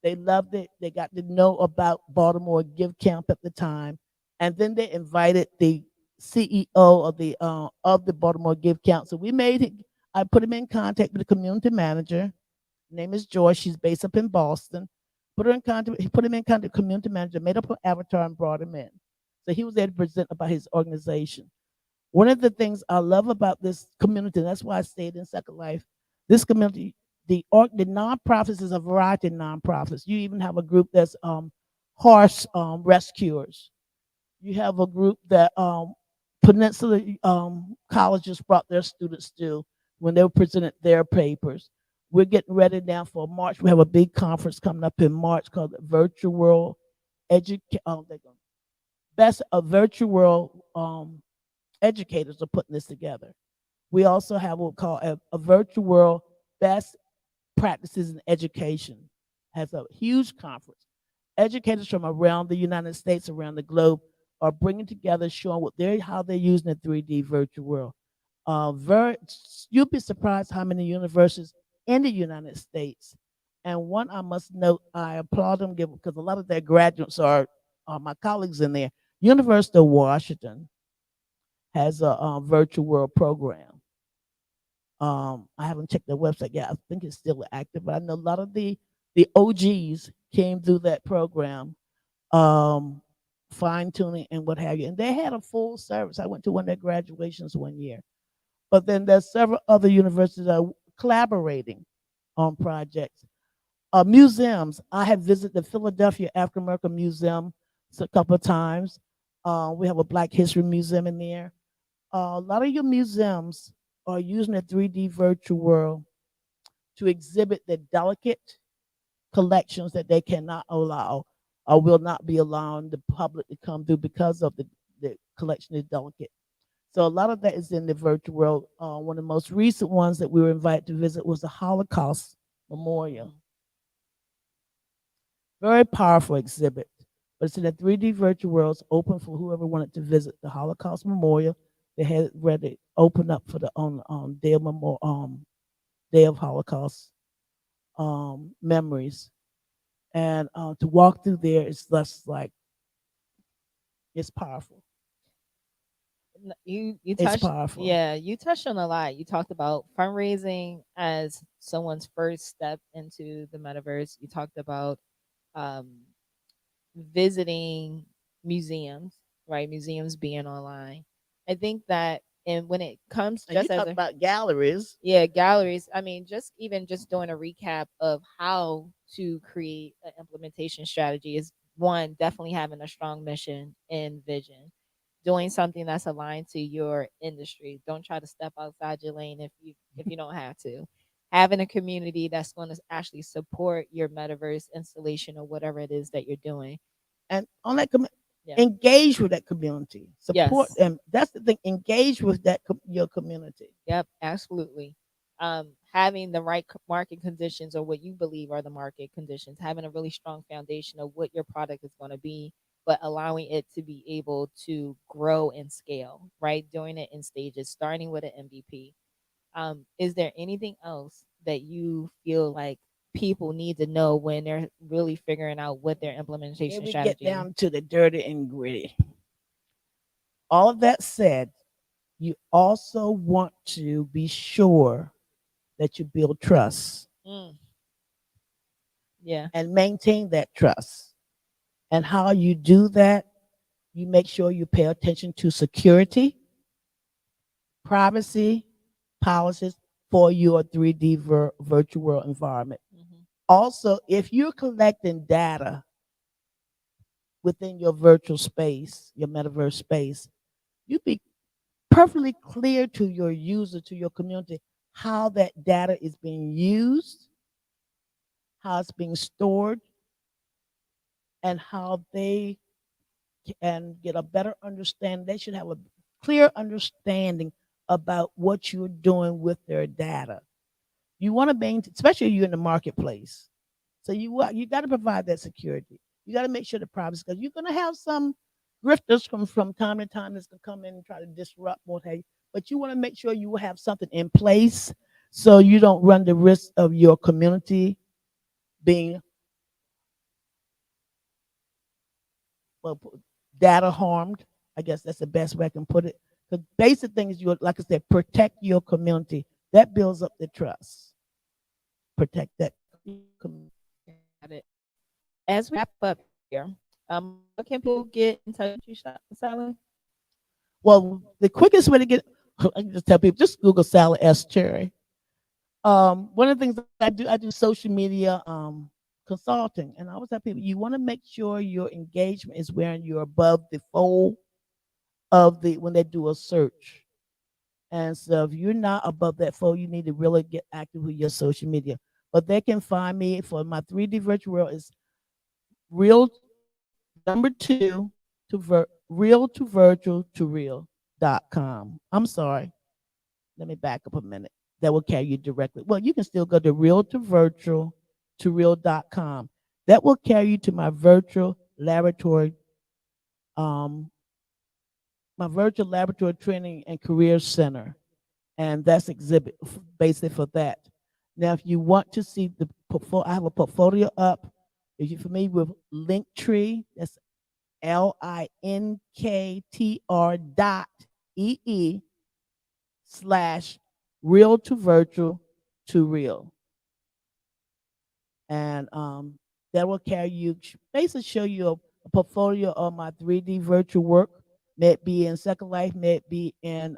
They loved it. They got to know about Baltimore Give Camp at the time, and then they invited the CEO of the Baltimore Give Camp. So we made it. I put him in contact with the community manager. Her name is Joy. She's based up in Boston. Put her in contact. He put him in contact with the community manager. Made up an avatar and brought him in. So he was there to present about his organization. One of the things I love about this community, and that's why I stayed in Second Life, this community, the nonprofits is a variety of nonprofits. You even have a group that's horse rescuers. You have a group that Peninsula colleges brought their students to when they were presented their papers. We're getting ready now for March. We have a big conference coming up in March called the Virtual World Education. Best of Virtual World educators are putting this together. We also have what we call a virtual world best practices in education. Has a huge conference. Educators from around the United States, around the globe, are bringing together, showing how they're using the 3D virtual world. Very, you'd be surprised how many universities in the United States. And one I must note, I applaud them because a lot of their graduates are my colleagues in there. University of Washington has a virtual world program. I haven't checked their website yet. I think it's still active, but I know a lot of the OGs came through that program, um, fine tuning and what have you. And they had a full service. I went to one of their graduations one year. But then there's several other universities that are collaborating on projects. Museums. I have visited the Philadelphia African American Museum a couple of times. We have a Black History Museum in there. A lot of your museums are using a 3D virtual world to exhibit the delicate collections that they cannot allow or will not be allowing the public to come through because of the collection is delicate. So a lot of that is in the virtual world. One of the most recent ones that we were invited to visit was the Holocaust Memorial. Very powerful exhibit. But it's in a 3D virtual world. It's open for whoever wanted to visit the Holocaust Memorial. They had it ready, open up for the on day of day of Holocaust memories. And to walk through there is less like it's powerful. You It's touched, powerful. yeah, you touched on a lot. You talked about fundraising as someone's first step into the metaverse. You talked about um, visiting museums, right? Museums being online. I think that, and when it comes And you just as talk a, about galleries. yeah, galleries, I mean, just even just doing a recap of how to create an implementation strategy is one, definitely having a strong mission and vision. doing something that's aligned to your industry. Don't try to step outside your lane if you don't have to. Having a community that's going to actually support your metaverse installation or whatever it is that you're doing. And on that, Yeah. engage with that community, support Yes. them. That's the thing. Engage with that your community. Yep, absolutely. Having the right market conditions or what you believe are the market conditions, having a really strong foundation of what your product is going to be, but allowing it to be able to grow and scale, right? Doing it in stages, starting with an MVP. Is there anything else that you feel like people need to know when they're really figuring out what their Then implementation we get strategy? down to the dirty and gritty. All of that said, you also want to be sure that you build trust Mm, yeah. and maintain that trust. And how you do that, you make sure you pay attention to security, privacy, policies for your 3D virtual environment. Hmm. Also, if you're collecting data within your virtual space, your metaverse space, you be perfectly clear to your user, to your community, how that data is being used, how it's being stored, and how they can get a better understanding. They should have a clear understanding about what you're doing with their data. You want to maintain, especially you in the marketplace. So you got to provide that security. You got to make sure the privacy, because you're going to have some grifters from time to time that's going to come in and try to disrupt what have you. But you want to make sure you have something in place so you don't run the risk of your community being, well, data harmed. I guess that's the best way I can put it. The basic thing is, you, like I said, protect your community. That builds up the trust. Protect that your community. Got it. As we wrap up here, what can people get in touch with you, Sally? Well, the quickest way to get, I can just tell people, just Google Salad S Cherry. One of the things I do social media consulting, and I always tell people, you want to make sure your engagement is where you're above the fold of the when they do a search. And so if you're not above that fold, you need to really get active with your social media. But they can find me for my 3D virtual world is real number two real to virtual to real.com. I'm sorry. Let me back up a minute. That will carry you directly. Well, you can still go to real to virtual to real.com. That will carry you to um, my virtual laboratory training and career center. And that's exhibit basically for that. Now, if you want to see the portfolio, I have a portfolio up. If you're familiar with Linktree, that's linktr.ee/ real to virtual to real. And that will carry you, basically show you a portfolio of my 3D virtual work. May it be in Second Life, may it be in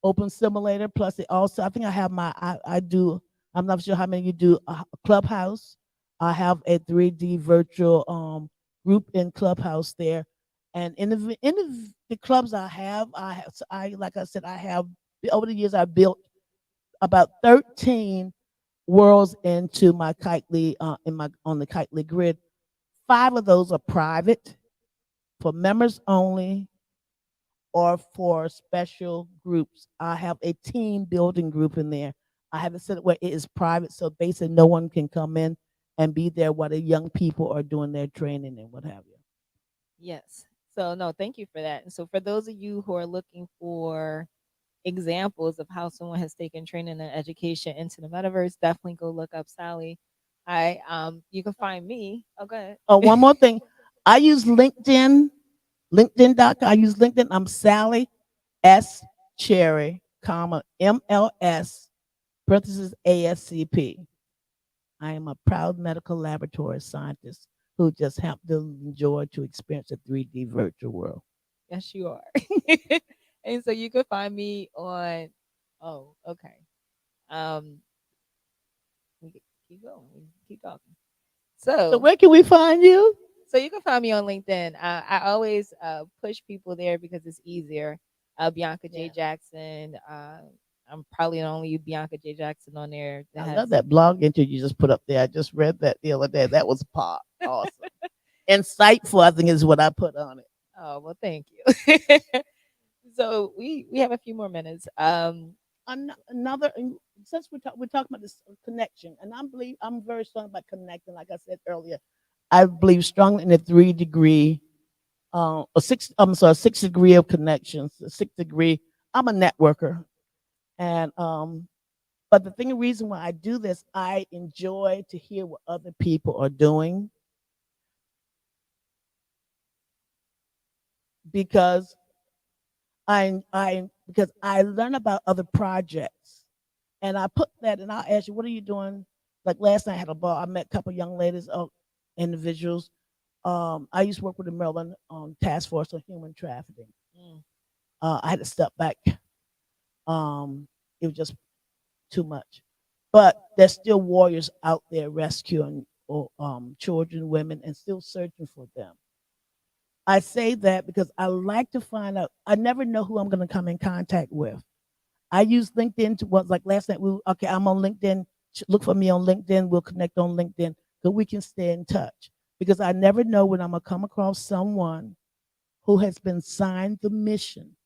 Open Simulator. Plus, it also, I think I have I do, I'm not sure how many you do, Clubhouse. I have a 3D virtual group in Clubhouse there. And in the clubs like I said, I have, over the years, I built about 13 worlds into my Kitely, in my on the Kitely grid. 5 of those are private for members only or for special groups. I have a team building group in there. I have it set where it is private, so basically no one can come in and be there while the young people are doing their training and what have you. Yes. So no, thank you for that. And so for those of you who are looking for examples of how someone has taken training and education into the metaverse, definitely go look up Sally. I You can find me. Oh, go ahead. Oh, one more thing. I use LinkedIn, LinkedIn.com. I use LinkedIn. I'm Sally S. Cherry, comma, MLS, parentheses ASCP. I am a proud medical laboratory scientist who just happened to enjoy to experience a 3D virtual world. Yes, you are. And so you can find me on. Oh, okay. Um, we keep going. We keep talking. So So where can we find you? So you can find me on LinkedIn. I always push people there because it's easier. Bianca J Yeah. Jackson. I'm probably the only Bianca J Jackson on there that I has. love that blog entry you just put up there. I just read that the other day. That was pop. Awesome. Insightful, I think, is what I put on it. Oh well, thank you. So we have a few more minutes. Another, since we're talking about this connection, and I'm very strong about connecting. Like I said earlier, I believe strongly in the 3 degree, a six. I'm sorry, 6 degree of connections. The 6 degree. I'm a networker, and but the thing, the reason why I do this, I enjoy to hear what other people are doing because because I learn about other projects, and I put that, and I'll ask you, what are you doing? Like last night, I had a ball. I met a couple young ladies, individuals. I used to work with the Maryland Task Force on Human Trafficking. Mm, I had to step back. It was just too much, but there's still warriors out there rescuing children, women, and still searching for them. I say that because I like to find out. I never know who I'm going to come in contact with. I use LinkedIn to what, like last night. Okay, I'm on LinkedIn. Look for me on LinkedIn. We'll connect on LinkedIn so we can stay in touch. Because I never know when I'm gonna come across someone who has been signed the mission,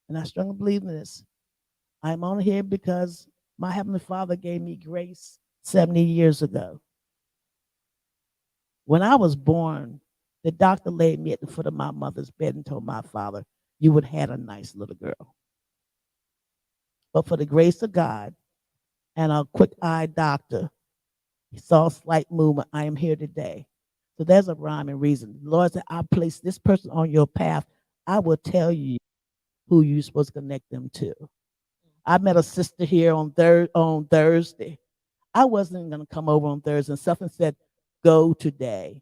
and I strongly believe in this. I'm on here because my heavenly Father gave me grace 70 years ago. When I was born, the doctor laid me at the foot of my mother's bed and told my father, "You would have had a nice little girl." But for the grace of God and a quick-eyed doctor, he saw a slight movement. I am here today. So there's a rhyme and reason. The Lord said, "I place this person on your path. I will tell you who you're supposed to connect them to." I met a sister here on Thursday. I wasn't going to come over on Thursday, and something said, "Go today."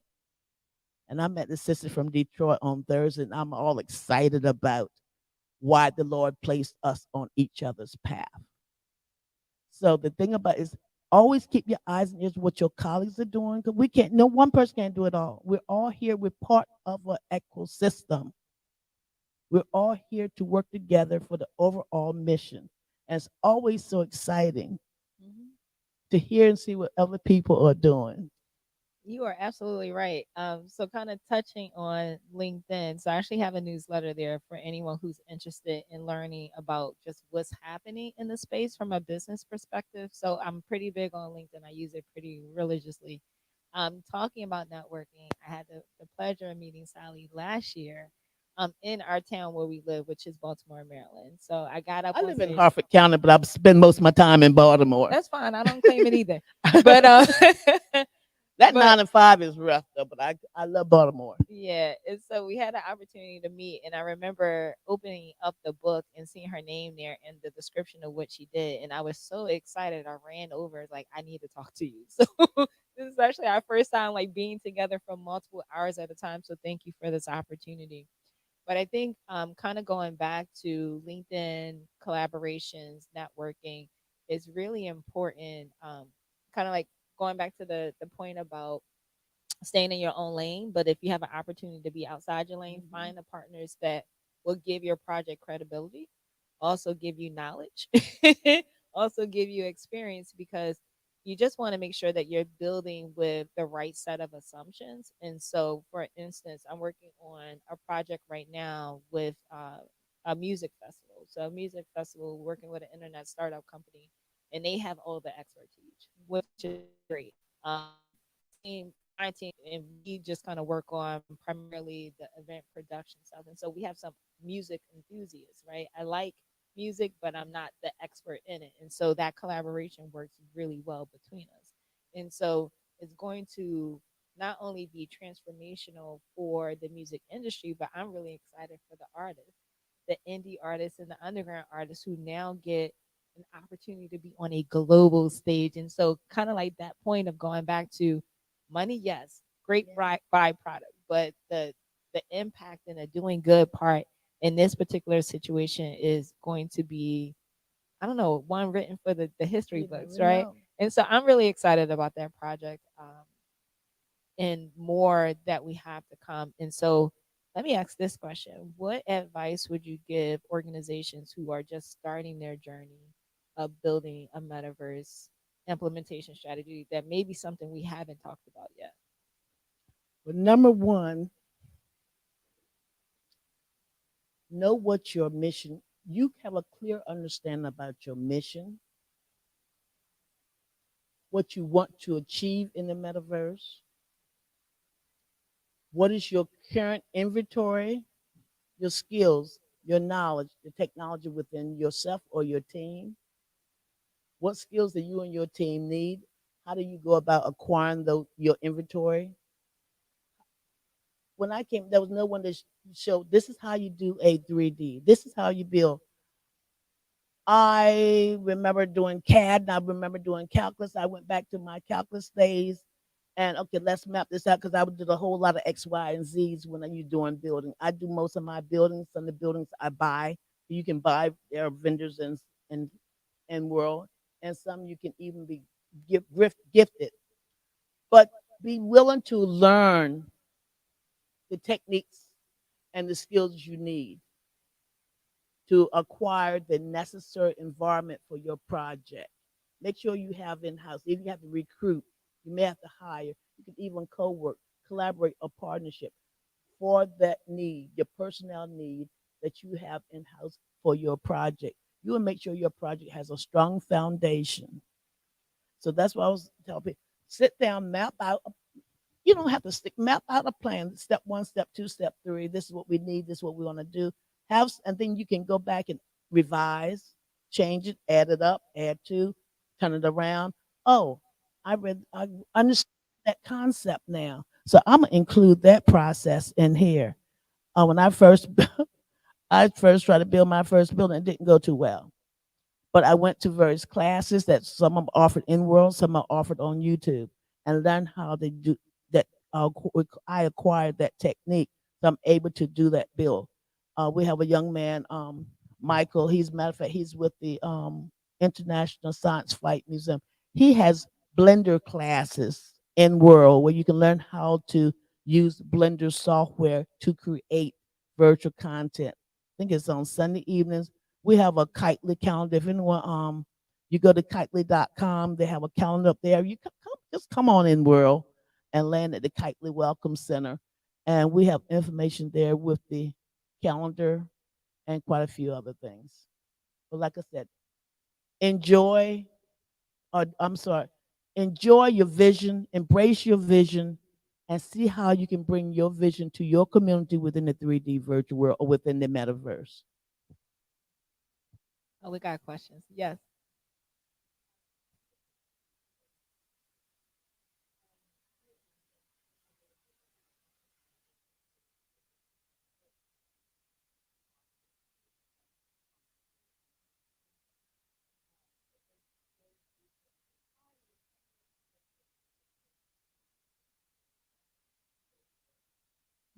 And I met the sister from Detroit on Thursday, and I'm all excited about why the Lord placed us on each other's path. So the thing about it is always keep your eyes and ears what your colleagues are doing, because we can't, no one person can't do it all. We're all here, we're part of an ecosystem. We're all here to work together for the overall mission. And it's always so exciting mhm. to hear and see what other people are doing. You are absolutely right. So kind of touching on LinkedIn. So I actually have a newsletter there for anyone who's interested in learning about just what's happening in the space from a business perspective. So I'm pretty big on LinkedIn. I use it pretty religiously. Talking about networking, I had the pleasure of meeting Sally last year in our town where we live, which is Baltimore, Maryland. So I got up I on live in stage. Harford County, but I spend most of my time in Baltimore. That's fine. I don't claim it either. But That but 9 to 5 is rough though, but I love Baltimore. yeah, and so we had an opportunity to meet, and I remember opening up the book and seeing her name there and the description of what she did, and I was so excited. I ran over, like, I need to talk to you. So this is actually our first time like being together for multiple hours at a time. So thank you for this opportunity. But I think kind of going back to LinkedIn collaborations, networking is really important. Kind of like going back to the point about staying in your own lane. But if you have an opportunity to be outside your lane, Hmm. find the partners that will give your project credibility, also give you knowledge, also give you experience, because you just want to make sure that you're building with the right set of assumptions. And so, for instance, I'm working on a project right now with a music festival. So, a music festival working with an internet startup company, and they have all the expertise, which is great. My team, and we just kind of work on primarily the event production stuff. And so we have some music enthusiasts, right? I like music, but I'm not the expert in it. And so that collaboration works really well between us. And so it's going to not only be transformational for the music industry, but I'm really excited for the artists, the indie artists and the underground artists who now get an opportunity to be on a global stage. And so, kind of like that point of going back to money, yes, great Yeah. byproduct, but the impact and the doing good part in this particular situation is going to be, I don't know, one written for the history You books, never right? know. And so I'm really excited about that project. and more that we have to come. And so let me ask this question. What advice would you give organizations who are just starting their journey of building a metaverse implementation strategy that may be something we haven't talked about yet? But number one, know what your mission. You have a clear understanding about your mission, what you want to achieve in the metaverse, what is your current inventory, your skills, your knowledge, the technology within yourself or your team, what skills do you and your team need, how do you go about acquiring your inventory. When I came, there was no one to show this is how you do a 3D, this is how you build. I remember doing CAD and I remember doing calculus. I went back to my calculus days and okay, let's map this out because I would do a whole lot of X, Y, and Z's when you're doing building. I do most of my buildings. Some of the buildings I buy. You can buy. There are vendors and and world, and some you can even be gifted. But be willing to learn the techniques and the skills you need to acquire the necessary environment for your project. Make sure you have in-house. If you have to recruit, you may have to hire. You can even co-work, collaborate, or partnership for that need, your personnel need that you have in-house for your project. You will make sure your project has a strong foundation. So that's what I was telling people. Sit down, map out you don't have to map out a plan. Step one, step two, step three. This is what we need. This is what we want to do. And then you can go back and revise, change it, add it up, add to, turn it around. Oh, I understand that concept now. So I'm gonna include that process in here. When I first tried to build my first building, it didn't go too well. But I went to various classes that some are offered in world, some are offered on YouTube, and learned how they do that. I acquired that technique, so I'm able to do that build. We have a young man, Michael. He's matter of fact, he's with the International Science Flight Museum. He has Blender classes in world where you can learn how to use Blender software to create virtual content. I think it's on Sunday evenings. We have a Kitely calendar. If anyone you go to kitely.com, they have a calendar up there. You just come on in world and land at the Kitely Welcome Center. And we have information there with the calendar and quite a few other things. But like I said, enjoy or I'm sorry, enjoy your vision, embrace your vision, and see how you can bring your vision to your community within the 3D virtual world or within the metaverse. Oh, we got questions. Yes.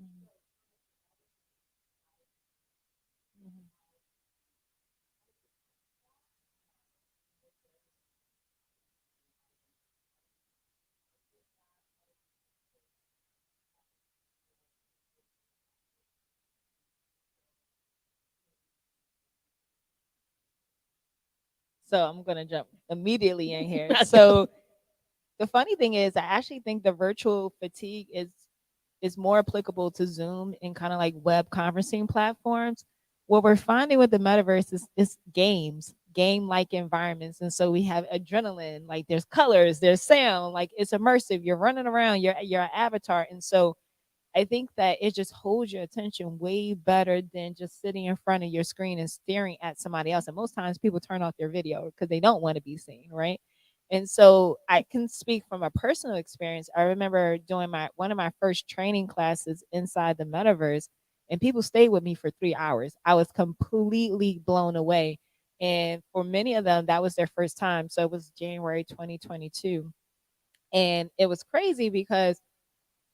Mhm. Mhm. So I'm gonna jump immediately in here. So the funny thing is, I actually think the virtual fatigue is more applicable to Zoom and kind of like web conferencing platforms. What we're finding with the metaverse is games, game like environments. And so we have adrenaline, like there's colors, there's sound, like it's immersive. You're running around, you're an avatar. And so I think that it just holds your attention way better than just sitting in front of your screen and staring at somebody else. And most times people turn off their video because they don't want to be seen, right? And so I can speak from a personal experience. I remember doing my one of my first training classes inside the metaverse, and people stayed with me for 3 hours. I was completely blown away. And for many of them, that was their first time. So it was January 2022. And it was crazy because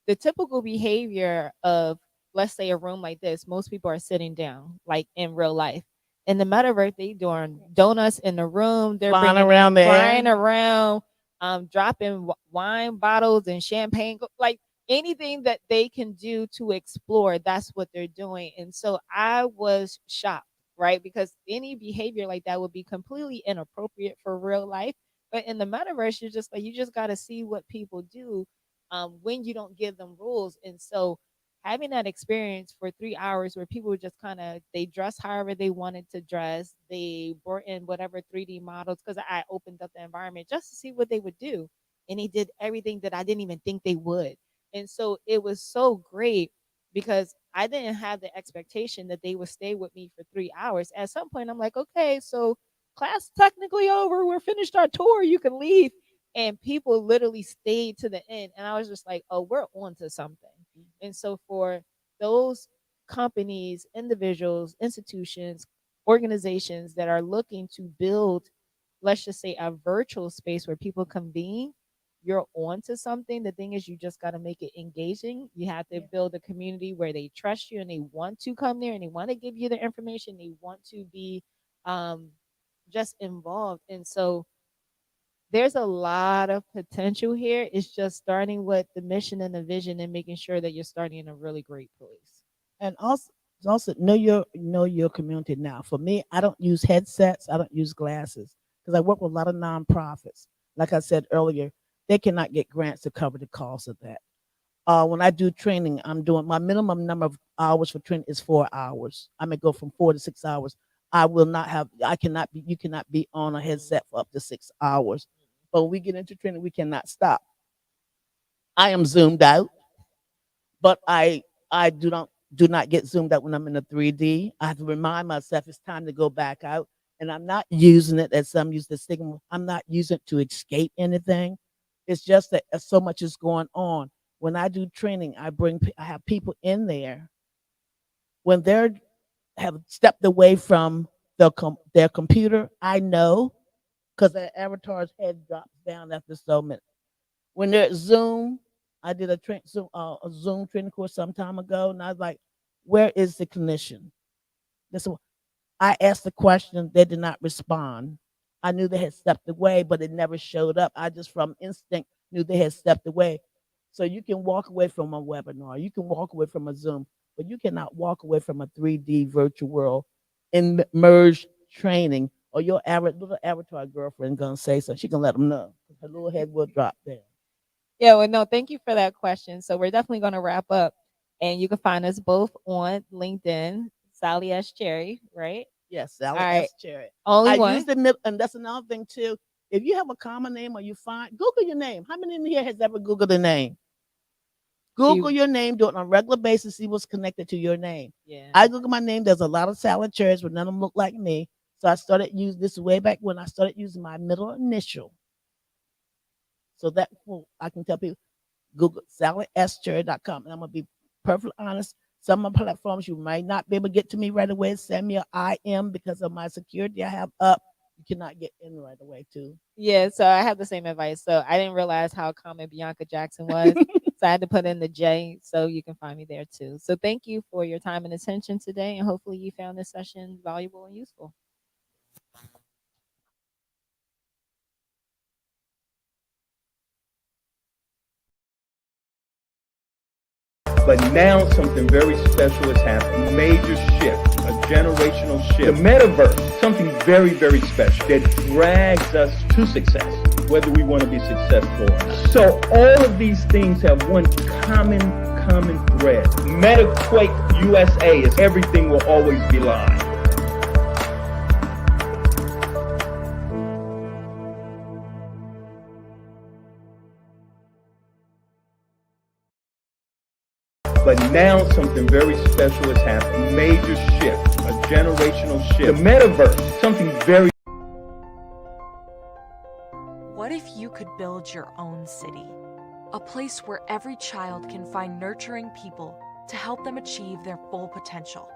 the typical behavior of, let's say, a room like this, most people are sitting down like in real life. In the metaverse, they doing donuts in the room, they're Flying bringing around in the flying air. around, dropping wine bottles and champagne, like anything that they can do to explore, that's what they're doing. And so I was shocked, right? Because any behavior like that would be completely inappropriate for real life. But in the metaverse, you're just like, you just got to see what people do when you don't give them rules. And so having that experience for 3 hours where people were just kind of, they dress however they wanted to dress, they brought in whatever 3D models, because I opened up the environment just to see what they would do. And they did everything that I didn't even think they would. And so it was so great because I didn't have the expectation that they would stay with me for 3 hours. At some point, I'm like, okay, so class technically over. We're finished our tour. You can leave. And people literally stayed to the end. And I was just like, oh, we're on to something. And so for those companies, individuals, institutions, organizations that are looking to build, let's just say, a virtual space where people convene, you're on to something. The thing is, you just got to make it engaging. You have to build a community where they trust you and they want to come there and they want to give you the information. They want to be um, just involved. And so there's a lot of potential here. It's just starting with the mission and the vision and making sure that you're starting in a really great place. And also know your community now. For me, I don't use headsets. I don't use glasses because I work with a lot of nonprofits. Like I said earlier, they cannot get grants to cover the cost of that. When I do training, I'm doing my minimum number of hours for training is 4 hours. I may go from 4 to 6 hours. I will not have. I cannot be. You cannot be on a headset for up to 6 hours. But when we get into training, we cannot stop. I am zoomed out, but I do not get zoomed out when I'm in a 3D. I have to remind myself it's time to go back out, and I'm not using it as some use the stigma. I'm not using it to escape anything. It's just that so much is going on. When I do training, I have people in there when they're have stepped away from their computer. I know because their avatar's head drops down after so many. When they're at Zoom, I did a Zoom training course some time ago, and I was like, "Where is the clinician?" This I asked the question, they did not respond. I knew they had stepped away, but it never showed up. I just from instinct knew they had stepped away. So you can walk away from a webinar, you can walk away from a Zoom, but you cannot walk away from a 3D virtual world in merged training, or your average little avatar girlfriend gonna say so. She can let them know. Her little head will drop there. Yeah, well, no, thank you for that question. So we're definitely going to wrap up, and you can find us both on LinkedIn, Sally S. Cherry, right? Yes, All Sally right, S. Cherry. only I use one. the middle, and that's another thing too. If you have a common name or you find, Google your name. How many in here has ever Googled a name? She, Google your name, do it on a regular basis, see what's connected to your name. yeah. I Google my name. There's a lot of salad chairs, but none of them look like me. So I started using this way back when I started using my middle initial. So that I can tell people, Google saladScherry.com. And I'm going to be perfectly honest. Some of the platforms you might not be able to get to me right away. Send me an IM because of my security I have up. You cannot get in right away, too. Yeah, so I have the same advice. So I didn't realize how common Bianca Jackson was. So I had to put in the J so you can find me there too. So thank you for your time and attention today. And hopefully you found this session valuable and useful. But now something very special has happened. Major shift, a generational shift. The metaverse, something very, very special that drags us to success, whether we want to be successful or not. So all of these things have one common thread. MetaQuake USA is everything will always be live. But now something very special has happened. Major shift, a generational shift. The metaverse, something very. What if you could build your own city? A place where every child can find nurturing people to help them achieve their full potential.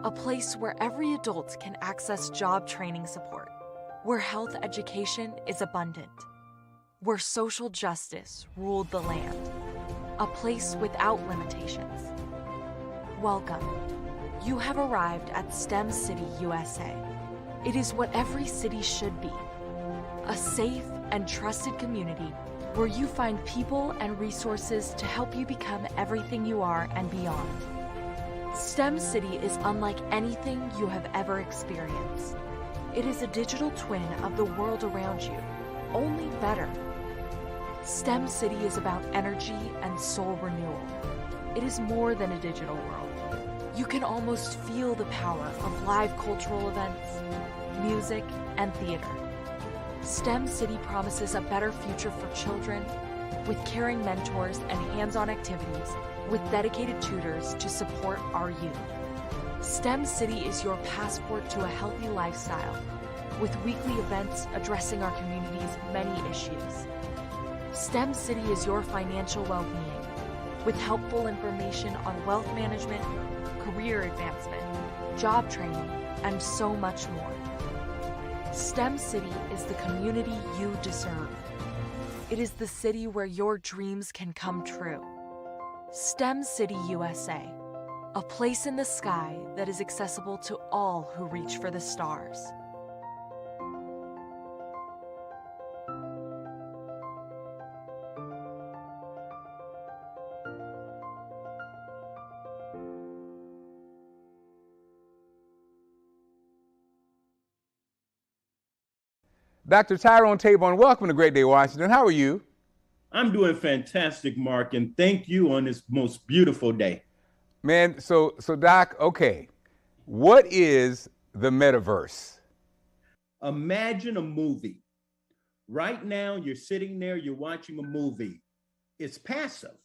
A place where every adult can access job training support. Where health education is abundant. Where social justice ruled the land. A place without limitations. Welcome. You have arrived at STEM City USA. It is what every city should be. A safe and trusted community where you find people and resources to help you become everything you are and beyond. STEM City is unlike anything you have ever experienced. It is a digital twin of the world around you, only better. STEM City is about energy and soul renewal. It is more than a digital world. You can almost feel the power of live cultural events, music, and theater. STEM City promises a better future for children with caring mentors and hands-on activities with dedicated tutors to support our youth. STEM City is your passport to a healthy lifestyle with weekly events addressing our community's many issues. STEM City is your financial well-being with helpful information on wealth management, career advancement, job training, and so much more. STEM City is the community you deserve. It is the city where your dreams can come true. STEM City USA, a place in the sky that is accessible to all who reach for the stars. Dr. Tyrone Tabon, welcome to Great Day, Washington. How are you? I'm doing fantastic, Mark, and thank you on this most beautiful day. Man, so Doc, okay, what is the metaverse? Imagine a movie. Right now, you're sitting there, you're watching a movie. It's passive.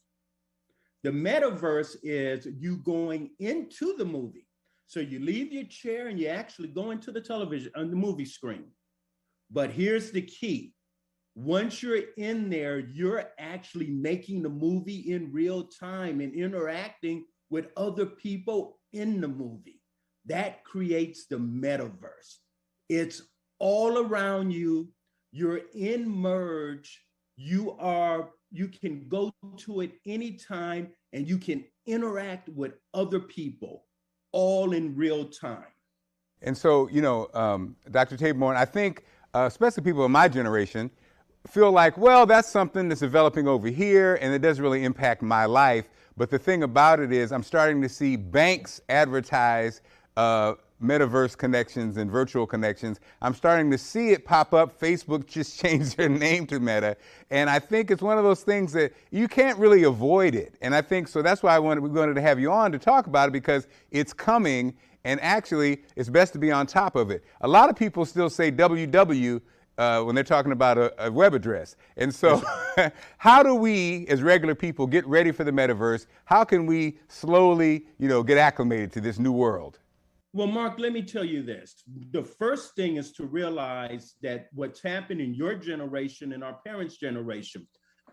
The metaverse is you going into the movie. So you leave your chair and you actually go into the television, on the movie screen. But here's the key. Once you're in there, you're actually making the movie in real time and interacting with other people in the movie. That creates the metaverse. It's all around you. You're in merge. You can go to it anytime and you can interact with other people all in real time. And so, Dr. Tabon, I think especially people in my generation feel like, well, that's something that's developing over here and it doesn't really impact my life. But the thing about it is I'm starting to see banks advertise metaverse connections and virtual connections. I'm starting to see it pop up. Facebook just changed their name to Meta. And I think it's one of those things that you can't really avoid it. And I think so that's why we wanted to have you on to talk about it, because it's coming. And actually, it's best to be on top of it. A lot of people still say WW when they're talking about a web address. And so how do we, as regular people, get ready for the metaverse? How can we slowly, get acclimated to this new world? Well, Mark, let me tell you this. The first thing is to realize that what's happened in your generation and our parents' generation,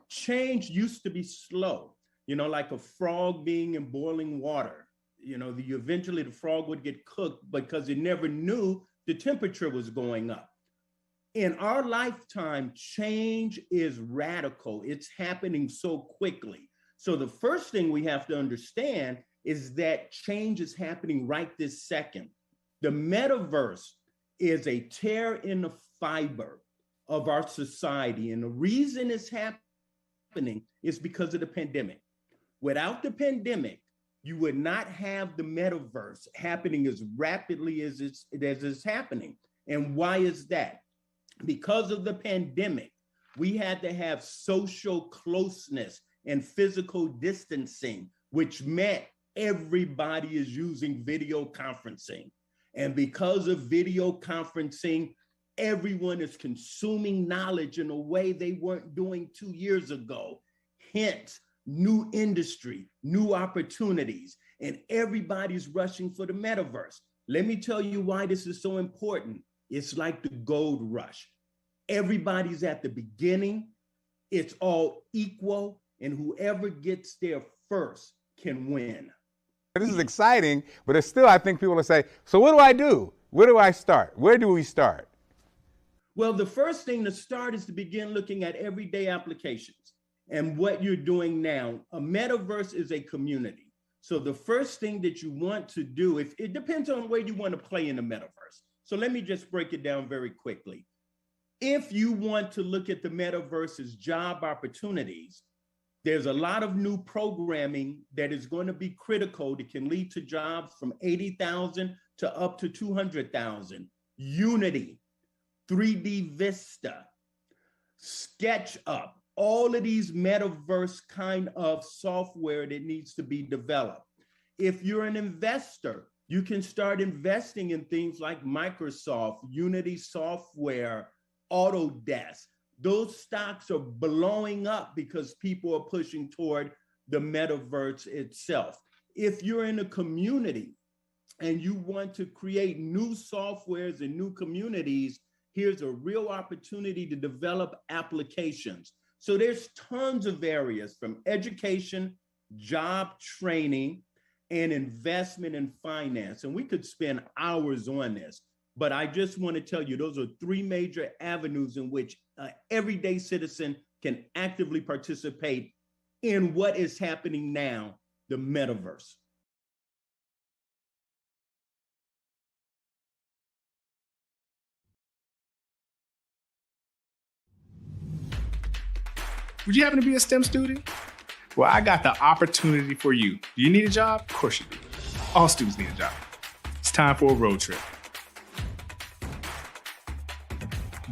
change used to be slow, like a frog being in boiling water. Eventually the frog would get cooked because it never knew the temperature was going up. In our lifetime, change is radical. It's happening so quickly. So the first thing we have to understand is that change is happening right this second. The metaverse is a tear in the fiber of our society. And the reason it's happening is because of the pandemic. Without the pandemic, you would not have the metaverse happening as rapidly as it's happening. And why is that? Because of the pandemic, we had to have social closeness and physical distancing, which meant everybody is using video conferencing. And because of video conferencing, everyone is consuming knowledge in a way they weren't doing 2 years ago. Hence, new industry, new opportunities, and everybody's rushing for the metaverse. Let me tell you why this is so important. It's like the gold rush. Everybody's at the beginning. It's all equal, and whoever gets there first can win. This is exciting, but it's still, I think people will say, so what do I do? Where do I start? Where do we start? Well, the first thing to start is to begin looking at everyday applications. And what you're doing now, a metaverse is a community. So the first thing that you want to do, it depends on where you want to play in the metaverse. So let me just break it down very quickly. If you want to look at the metaverse as job opportunities, there's a lot of new programming that is going to be critical that can lead to jobs from 80,000 to up to 200,000. Unity, 3D Vista, SketchUp, all of these metaverse kind of software that needs to be developed. If you're an investor, you can start investing in things like Microsoft, Unity Software, Autodesk. Those stocks are blowing up because people are pushing toward the metaverse itself. If you're in a community and you want to create new softwares and new communities, here's a real opportunity to develop applications. So there's tons of areas from education, job training, and investment and finance. And we could spend hours on this, but I just want to tell you, those are three major avenues in which an everyday citizen can actively participate in what is happening now, the metaverse. Would you happen to be a STEM student? Well, I got the opportunity for you. Do you need a job? Of course you do. All students need a job. It's time for a road trip.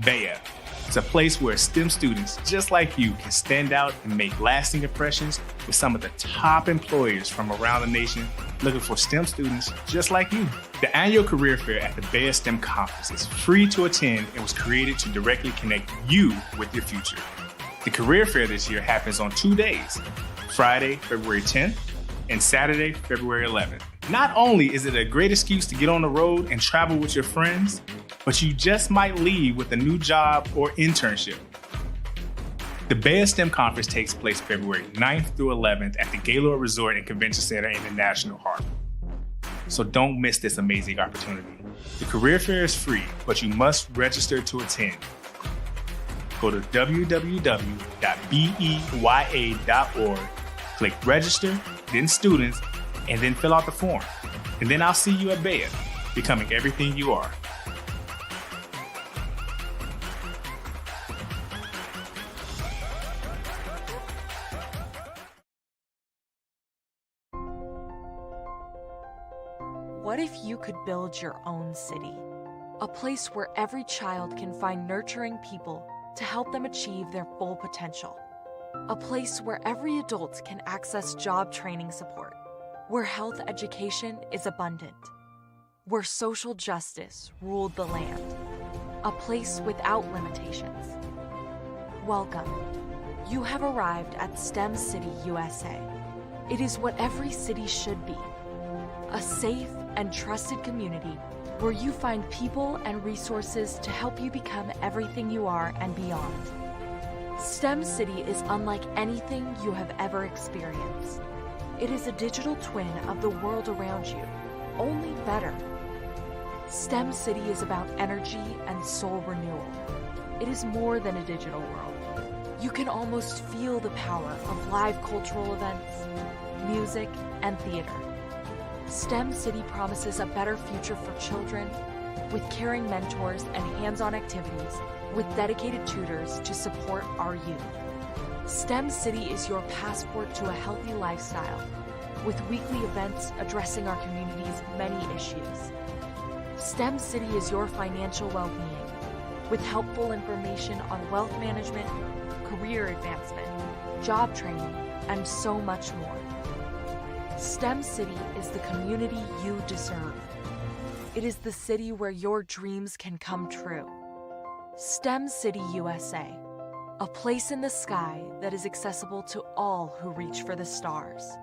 BYOC. It's a place where STEM students just like you can stand out and make lasting impressions with some of the top employers from around the nation looking for STEM students just like you. The annual career fair at the BYOC STEM conference is free to attend and was created to directly connect you with your future. The career fair this year happens on 2 days, Friday, February 10th, and Saturday, February 11th. Not only is it a great excuse to get on the road and travel with your friends, but you just might leave with a new job or internship. The BYOC STEM Conference takes place February 9th through 11th at the Gaylord Resort and Convention Center in the National Harbor. So don't miss this amazing opportunity. The career fair is free, but you must register to attend. Go to www.beya.org, click register, then students, and then fill out the form. And then I'll see you at BYOC, becoming everything you are. What if you could build your own city? A place where every child can find nurturing people to help them achieve their full potential. A place where every adult can access job training support, where health education is abundant, where social justice ruled the land. A place without limitations. Welcome. You have arrived at STEM City, USA. It is what every city should be. A safe and trusted community where you find people and resources to help you become everything you are and beyond. STEM City is unlike anything you have ever experienced. It is a digital twin of the world around you, only better. STEM City is about energy and soul renewal. It is more than a digital world. You can almost feel the power of live cultural events, music, and theater. STEM City promises a better future for children with caring mentors and hands-on activities with dedicated tutors to support our youth. STEM City is your passport to a healthy lifestyle with weekly events addressing our community's many issues. STEM City is your financial well-being with helpful information on wealth management, career advancement, job training, and so much more. STEM City is the community you deserve. It is the city where your dreams can come true. STEM City USA, a place in the sky that is accessible to all who reach for the stars.